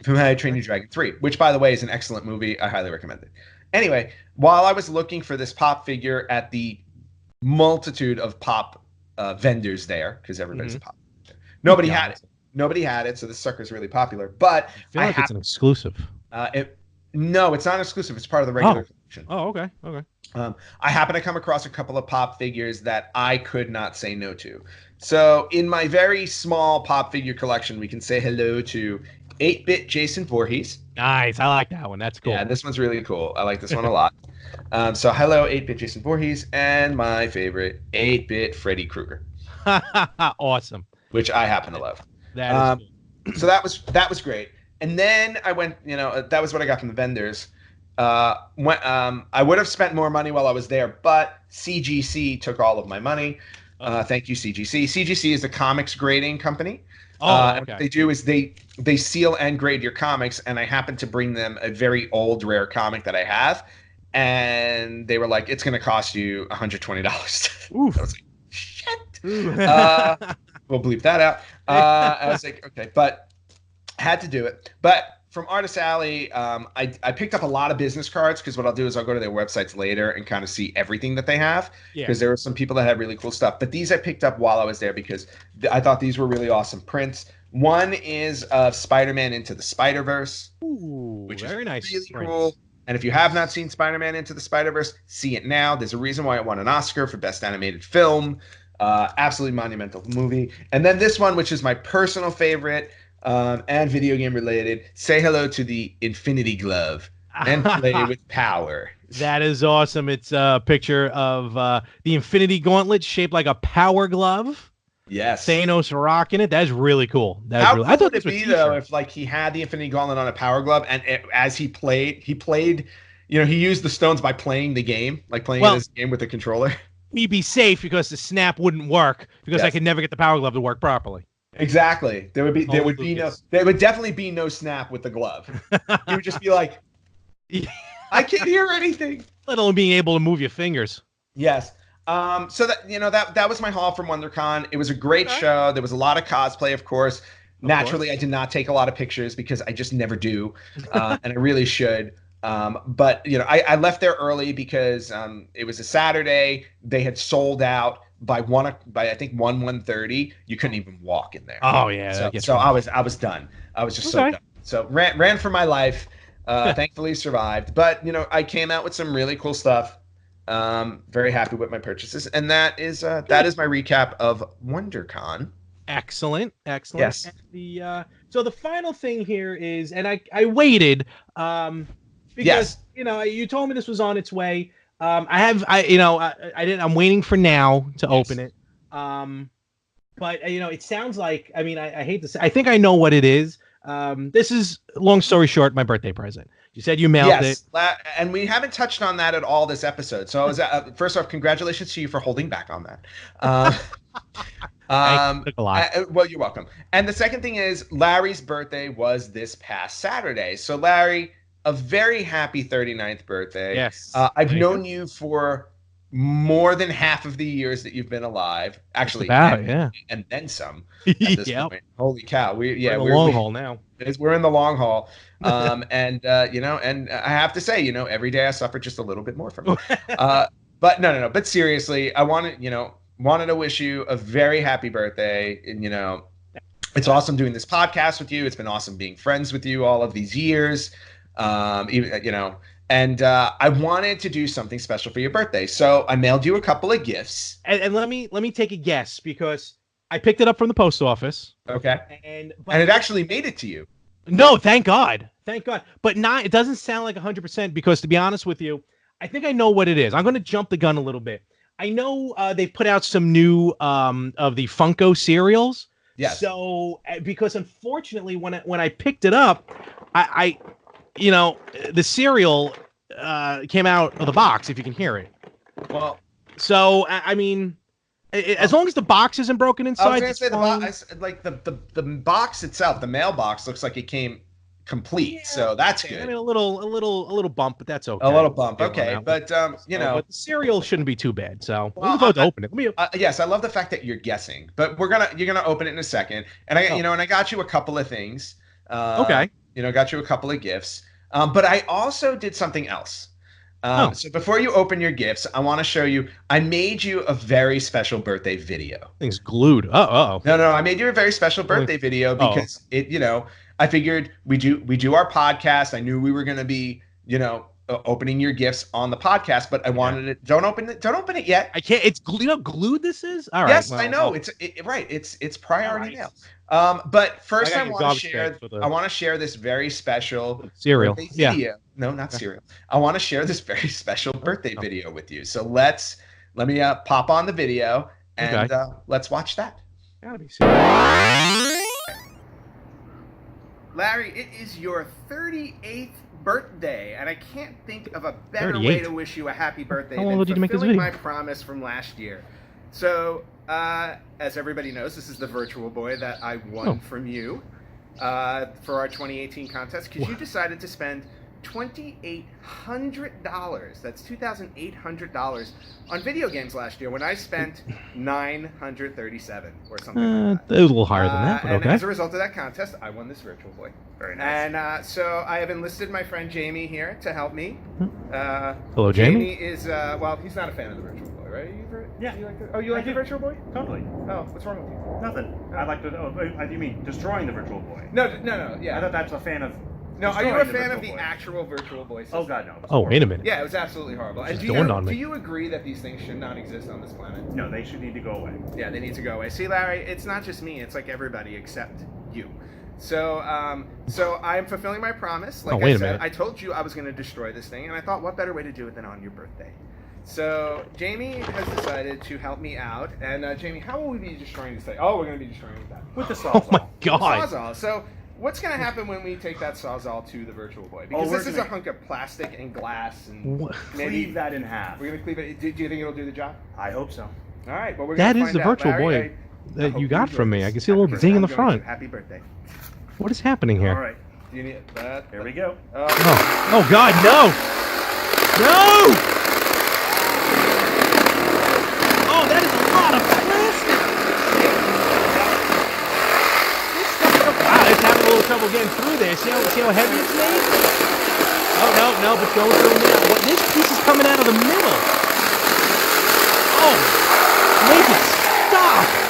How to Train Your Dragon 3, which, by the way, is an excellent movie. I highly recommend it. Anyway, while I was looking for this pop figure at the multitude of pop vendors there, because everybody's a pop vendor, nobody had it. Nobody had it, so this sucker's really popular. But I feel like it's an exclusive. No, it's not exclusive. It's part of the regular collection. Oh, okay. I happened to come across a couple of pop figures that I could not say no to. So in my very small pop figure collection, we can say hello to 8-Bit Jason Voorhees. Nice. I like that one. That's cool. Yeah, this one's really cool. I like this one a lot. So hello, 8-Bit Jason Voorhees, and my favorite, 8-Bit Freddy Krueger. Awesome. Which I happen to love. That is cool. So that was great. And then I went, that was what I got from the vendors. I would have spent more money while I was there, but CGC took all of my money. Thank you, CGC. CGC is a comics grading company. And what they do is they seal and grade your comics, and I happened to bring them a very old, rare comic that I have, and they were like, it's going to cost you $120. Oof. I was like, shit. We'll bleep that out. I was like, okay, but had to do it. But from Artist Alley, I picked up a lot of business cards, because what I'll do is I'll go to their websites later and kind of see everything that they have, because there were some people that had really cool stuff. But these I picked up while I was there because I thought these were really awesome prints. One is of Spider-Man Into the Spider-Verse, which is very nice, really cool. And if you have not seen Spider-Man Into the Spider-Verse, see it now. There's a reason why it won an Oscar for Best Animated Film. Absolutely monumental movie. And then this one, which is my personal favorite, and video game related, say hello to the Infinity Glove and play with power. That is awesome. It's a picture of the Infinity Gauntlet shaped like a power glove. Yes. Thanos rocking it. That's really cool. How cool would it be, though, if like he had the Infinity Gauntlet on a power glove, and as he played, he used the stones by playing the game, like playing this game with the controller. We'd be safe because the snap wouldn't work, because I could never get the power glove to work properly. Exactly. There would definitely be no snap with the glove. You would just be like, I can't hear anything. Let alone being able to move your fingers. Yes. So that was my haul from WonderCon. It was a great show. There was a lot of cosplay, of course. Naturally, I did not take a lot of pictures because I just never do, and I really should. But I left there early because it was a Saturday. They had sold out by I think 1:30. You couldn't even walk in there. Oh yeah. So I was done. I was just so done. So ran for my life. Thankfully survived. But I came out with some really cool stuff. Very happy with my purchases, and that is my recap of WonderCon. Excellent. Yes. And so the final thing here is, and I waited because you told me this was on its way. I'm waiting for now to open it. But it sounds like, I hate to say, I think I know what it is. This is, long story short, my birthday present. You said you mailed it. And we haven't touched on that at all this episode. So I was first off, congratulations to you for holding back on that. Took a lot. Well, you're welcome. And the second thing is, Larry's birthday was this past Saturday. So Larry, a very happy 39th birthday. Yes. I've known you for more than half of the years that you've been alive. Actually, and then some. At this point. Holy cow! We're in the long haul now. We're in the long haul. And I have to say, every day I suffer just a little bit more from it. But no. But seriously, I wanted to wish you a very happy birthday. And it's awesome doing this podcast with you. It's been awesome being friends with you all of these years. And I wanted to do something special for your birthday, so I mailed you a couple of gifts. And let me take a guess, because I picked it up from the post office. Okay. And it actually made it to you. No, thank God. Thank God. But not. It doesn't sound like 100% because, to be honest with you, I think I know what it is. I'm going to jump the gun a little bit. I know they've put out some new of the Funko cereals. Yes. So because unfortunately, when I picked it up, I you know, the cereal came out of the box. If you can hear it. Well, so I mean. As long as the box isn't broken inside, I was gonna say the box, like the box itself, the mailbox looks like it came complete, so that's good. I mean, a little bump, but that's okay. A little bump, okay. But you know, but the cereal shouldn't be too bad. So we'll go to open it. Yes, I love the fact that you're guessing, but you're gonna open it in a second, and I got you a couple of things. Okay. Got you a couple of gifts, but I also did something else. So before you open your gifts, I want to show you. I made you a very special birthday video. Thing's glued. No, I made you a very special birthday video because I figured we do our podcast. I knew we were going to be, opening your gifts on the podcast, but I wanted it. Don't open it yet. I can't. It's glued. You know how glued this is. All right. Yes, I know. It's right. It's priority now. But first, I want to share this very special cereal video. Yeah. No, not cereal. I want to share this very special birthday video with you. So let me pop on the video and let's watch that. Gotta be serious. Larry, it is your 38th birthday, and I can't think of a better way to wish you a happy birthday than fulfilling my promise from last year. So, as everybody knows, this is the Virtual Boy that I won from you for our 2018 contest, because you decided to spend $2,800. That's $2,800 on video games last year when I spent $937 or something like that. It was a little higher than that, but and as a result of that contest, I won this Virtual Boy. Very nice. And so I have enlisted my friend Jamie here to help me. Hello, Jamie. Jamie is, he's not a fan of the Virtual Boy, right? Yeah. You like the Virtual Boy? Totally. Oh, what's wrong with you? Nothing. I like to. You mean destroying the Virtual Boy? No, yeah. I thought that's a fan of. No, are you a fan of the actual Virtual Boy system? Oh God, no. Oh, wait a minute. Yeah, it was absolutely horrible. And do you agree that these things should not exist on this planet? No, they should need to go away. Yeah, they need to go away. See, Larry, it's not just me. It's like everybody except you. So I'm fulfilling my promise. Like I said, I told you I was going to destroy this thing, and I thought, what better way to do it than on your birthday? So Jamie has decided to help me out. And Jamie, how will we be destroying this thing? Oh, we're going to be destroying it with the Sawzall. Oh my God. Sawzall. So what's going to happen when we take that Sawzall to the Virtual Boy? Because this is a hunk of plastic and glass, and cleave that in half. We're going to cleave it. Do you think it'll do the job? I hope so. All right. Well, we're going to find out. That is the Virtual Boy that you got from me. I can see a little ding in the front. Happy birthday. What is happening here? All right. Do you need that? Here we go. Oh God, no! No! Oh, that is a lot of plastic. Wow, it's having a little trouble getting through there. See how heavy it's made? Oh no, but going through the middle. What? This piece is coming out of the middle. Oh, make it stop!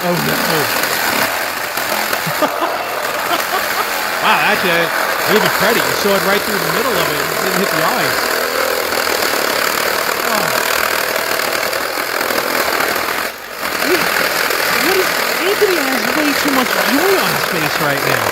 Oh no! Wow, actually, I give you credit. You saw it right through the middle of it. It didn't hit the eyes. Oh. Anthony has way too much joy on his face right now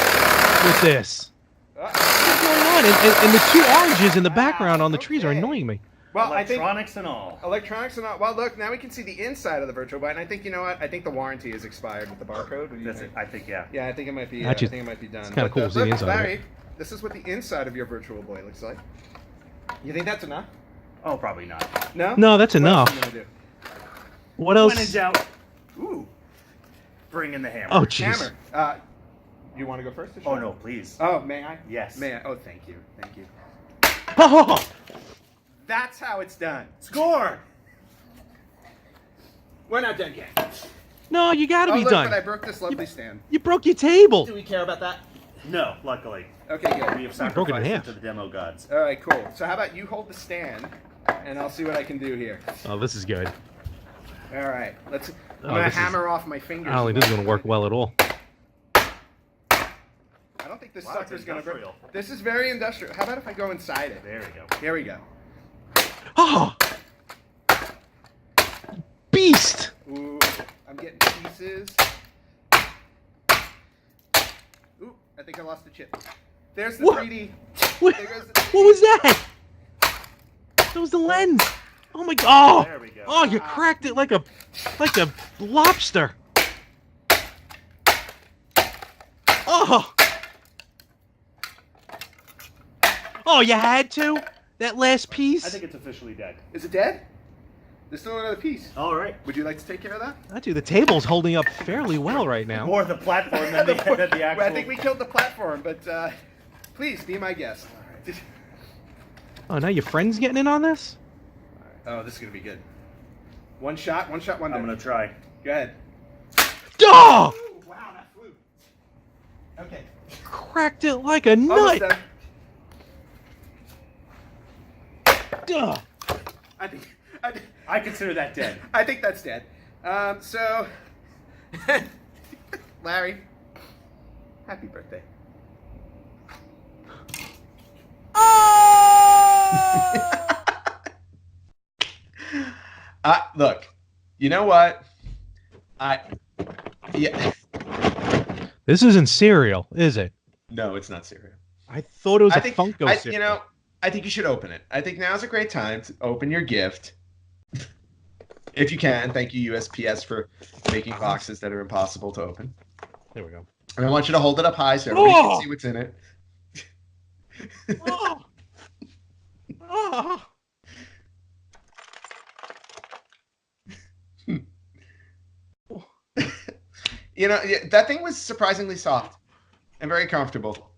with this. What's going on? And the two oranges in the background on the trees are annoying me. Well, electronics and all. Electronics and all. Well, look, now we can see the inside of the Virtual Boy, and I think, you know what? I think the warranty is expired with the barcode. What do you think? I think, yeah. Yeah, I think it might be. Actually, I think it might be done. It's kind of cool to see the inside. Larry, this is what the inside of your Virtual Boy looks like. You think that's enough? Oh, probably not. No. No, that's enough. What else are you gonna do? What else? When in doubt. Ooh. Bring in the hammer. Oh, jeez. Hammer. You want to go first? Oh no, please. Oh, may I? Yes. May I? Oh, thank you. Thank you. Oh! That's how it's done. Score! We're not done yet. No, you gotta be look, done. But I broke this lovely stand. You broke your table. Do we care about that? No, luckily. Okay, good. We have broke it in sacrificed half. it to the demo gods. All right, cool. So how about you hold the stand, and I'll see what I can do here. Oh, this is good. All right, I'm gonna hammer off my fingers. I don't think this is gonna work well at all. I don't think this sucker's gonna break. This is very industrial. How about if I go inside it? There we go. Here we go. Oh! Beast! Ooh, I'm getting pieces. think I lost the chip. There's the What? 3D. What, There goes the 3D. what was that? That was the lens. Oh my god! There we go. Oh, you cracked it like a lobster. Oh. Oh, you had to? That last piece? I think it's officially dead. Is it dead? There's still another piece. All right. Would you like to take care of that? Dude, the table's holding up fairly well right now. More the platform than the actual. Well, I think we killed the platform, but please be my guest. All right. Oh, now your friend's getting in on this? Oh, this is gonna be good. One shot, one I'm gonna try. Go ahead. Oh! Ooh, wow, that flew. Okay. Cracked it like a Almost nut. done. Duh. I consider that dead. I think that's dead. So, Larry, happy birthday. Look, you know what? Yeah. This isn't cereal, is it? No, it's not cereal. I thought it was I a think, Funko cereal. you know, I think you should open it. I think now's a great time to open your gift. If you can. Thank you, USPS, for making boxes that are impossible to open. There we go. And I want you to hold it up high so everybody can see what's in it. Oh. Oh. You know, that thing was surprisingly soft and very comfortable.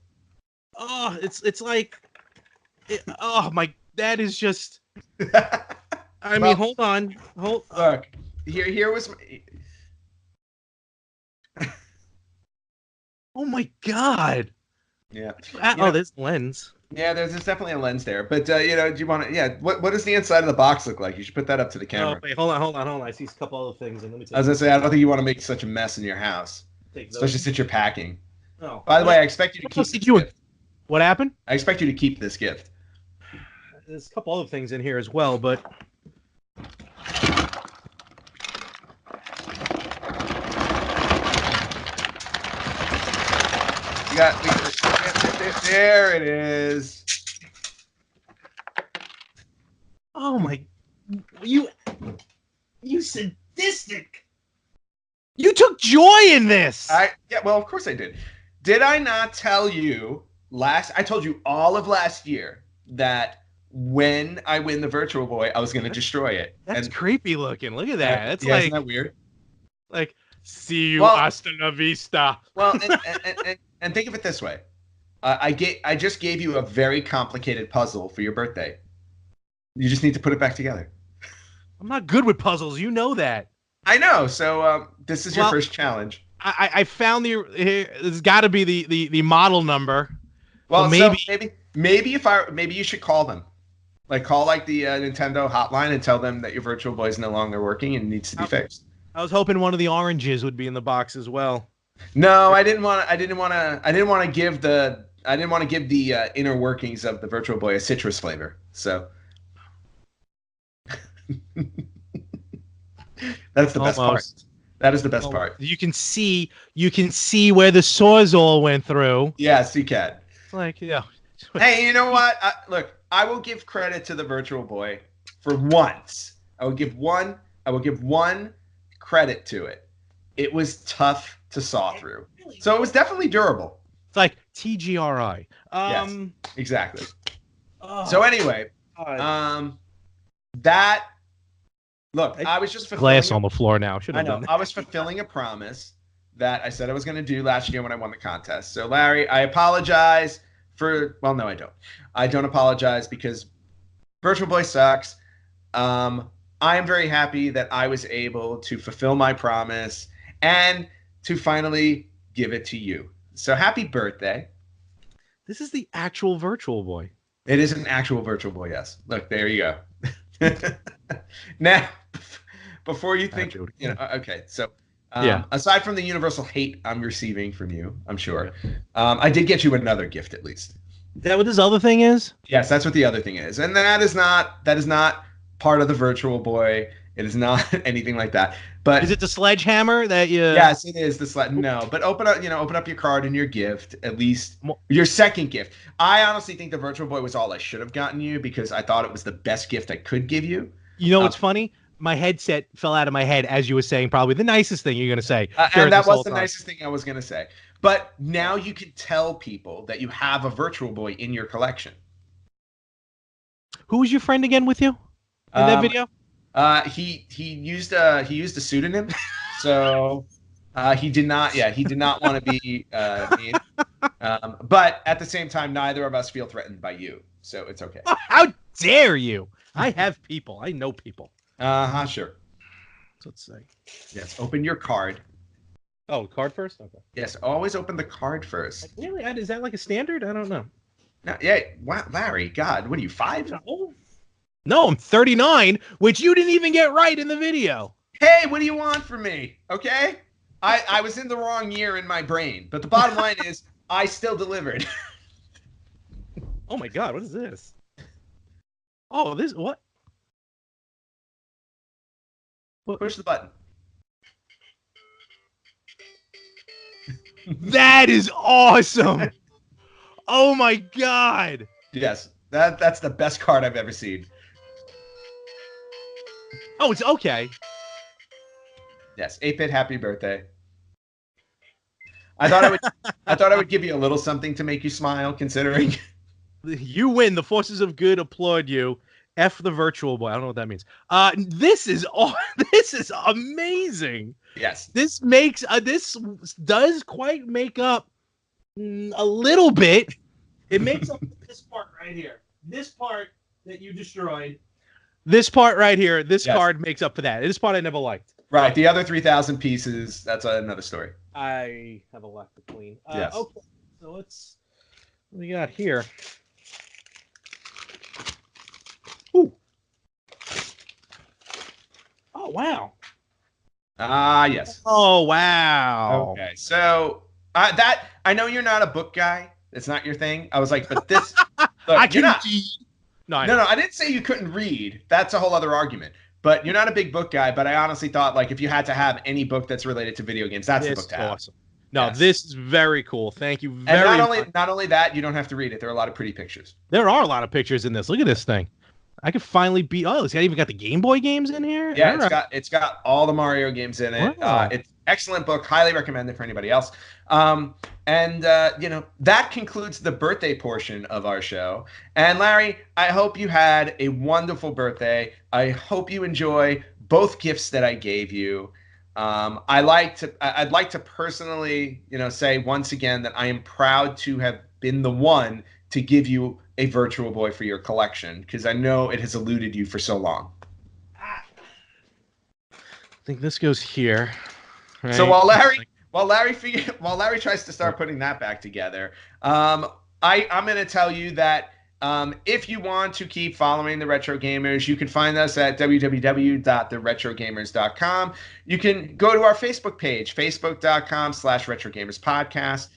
Oh, it's like, oh my, that is just. I mean, hold on, Look, here was. Oh my god. Yeah. Oh, there's lens. Yeah, there's definitely a lens there, but you know, do you want to? Yeah, what does the inside of the box look like? You should put that up to the camera. Oh, wait, hold on. I see a couple other things, and let me. I was gonna say, I don't think you want to make such a mess in your house, especially since you're packing. Oh. By the way, I expect you to keep. This gift. What happened? I expect you to keep this gift. There's a couple other things in here as well, but. There it is. Oh my, you sadistic. You took joy in this. Yeah, well, of course I did. Did I not tell you I told you all of last year that when I win the Virtual Boy, I was going to destroy it. That's creepy looking. Look at that. That's isn't that weird? Like, see you, hasta la vista. Well, and think of it this way. I just gave you a very complicated puzzle for your birthday. You just need to put it back together. I'm not good with puzzles. You know that. I know. So this is your first challenge. I found there's got to be the model number. Well, maybe you should call them. Like call the Nintendo hotline and tell them that your Virtual Boy is no longer working and needs to be fixed. I was hoping one of the oranges would be in the box as well. No, I didn't want to give the inner workings of the Virtual Boy a citrus flavor. So that's the best part. That is the best part. You can see where the Sawzall went through. Yes, you can. It's like, yeah. Hey, you know what? Look, I will give credit to the Virtual Boy for once. I will give one credit to it. It was tough to saw through. So it was definitely durable. It's like TGRI. Yes, exactly. So anyway, that look, I was just glass on the floor now. I know. I was fulfilling a promise that I said I was going to do last year when I won the contest. So Larry, I apologize for. Well, no, I don't. I don't apologize because Virtual Boy sucks. I am very happy that I was able to fulfill my promise and to finally give it to you. So happy birthday. This is the actual Virtual Boy. It is an actual Virtual Boy, yes. Look, there you go. Now, before you think, okay, so aside from the universal hate I'm receiving from you, I'm sure, I did get you another gift at least. Is that what this other thing is? Yes, that's what the other thing is. And that is not part of the Virtual Boy. It is not anything like that. But is it the sledgehammer that you? Yes, it is the No, but open up your card and your gift, at least your second gift. I honestly think the Virtual Boy was all I should have gotten you because I thought it was the best gift I could give you. You know what's funny? My headset fell out of my head as you were saying probably the nicest thing you're going to say. And that was the nicest thing I was going to say. But now you can tell people that you have a Virtual Boy in your collection. Who was your friend again with you in that video? He used a pseudonym, so he did not want to be mean. But at the same time, neither of us feel threatened by you, so it's okay. Oh, how dare you? I have people. I know people. Sure. Let's see. Yes, open your card. Oh, card first? Okay. Yes, always open the card first. Really? Is that like a standard? I don't know. No, yeah, wow, Larry, God, what are you, 5? No, I'm 39, which you didn't even get right in the video. Hey, what do you want from me? Okay? I was in the wrong year in my brain, but the bottom line is I still delivered. Oh my God, what is this? Oh, this, what? Push the button. That is awesome. Oh my God. Yes, that's the best card I've ever seen. Oh, it's okay. Yes, 8-Bit, happy birthday. I thought I would give you a little something to make you smile, considering you win. The forces of good applaud you. F the Virtual Boy. I don't know what that means. This is amazing. Yes. This makes this does quite make up a little bit. It makes up this part right here. This part that you destroyed. This part right here. This card makes up for that. This part I never liked. Right. The other 3,000 pieces, that's another story. I have a lot to clean. Yes. Okay. So what we got here? Ooh. Oh, wow. Yes. Oh, wow. Okay. So I know you're not a book guy. It's not your thing. I was like, but this. Look, I can read. No, I didn't say you couldn't read. That's a whole other argument. But you're not a big book guy. But I honestly thought, like, if you had to have any book that's related to video games, that's the book to have. Awesome. No, yes. This is very cool. Thank you very much. And not only that, you don't have to read it. There are a lot of pretty pictures. There are a lot of pictures in this. Look at this thing. I could finally beat. Oh, it's even got the Game Boy games in here. Yeah, it's got all the Mario games in it. Wow. It's excellent book. Highly recommend it for anybody else. That concludes the birthday portion of our show. And Larry, I hope you had a wonderful birthday. I hope you enjoy both gifts that I gave you. I'd like to personally, say once again that I am proud to have been the one to give you a Virtual Boy for your collection, because I know it has eluded you for so long. I think this goes here. Right? So while Larry tries to start putting that back together, I'm going to tell you that if you want to keep following the Retro Gamers, you can find us at www.theretrogamers.com. You can go to our Facebook page, facebook.com/retrogamerspodcast.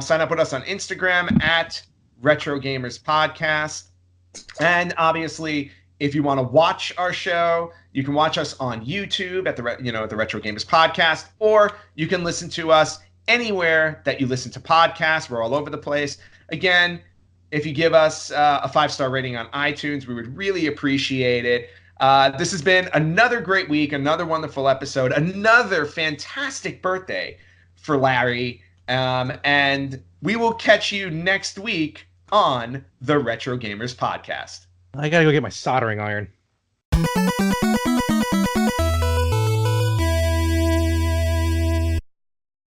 Sign up with us on Instagram at Retro Gamers Podcast. And obviously, if you want to watch our show, you can watch us on YouTube at the Retro Gamers Podcast, or you can listen to us anywhere that you listen to podcasts. We're all over the place. Again, if you give us a 5-star rating on iTunes, we would really appreciate it. This has been another great week, another wonderful episode, another fantastic birthday for Larry. And we will catch you next week on the Retro Gamers Podcast. I gotta go get my soldering iron.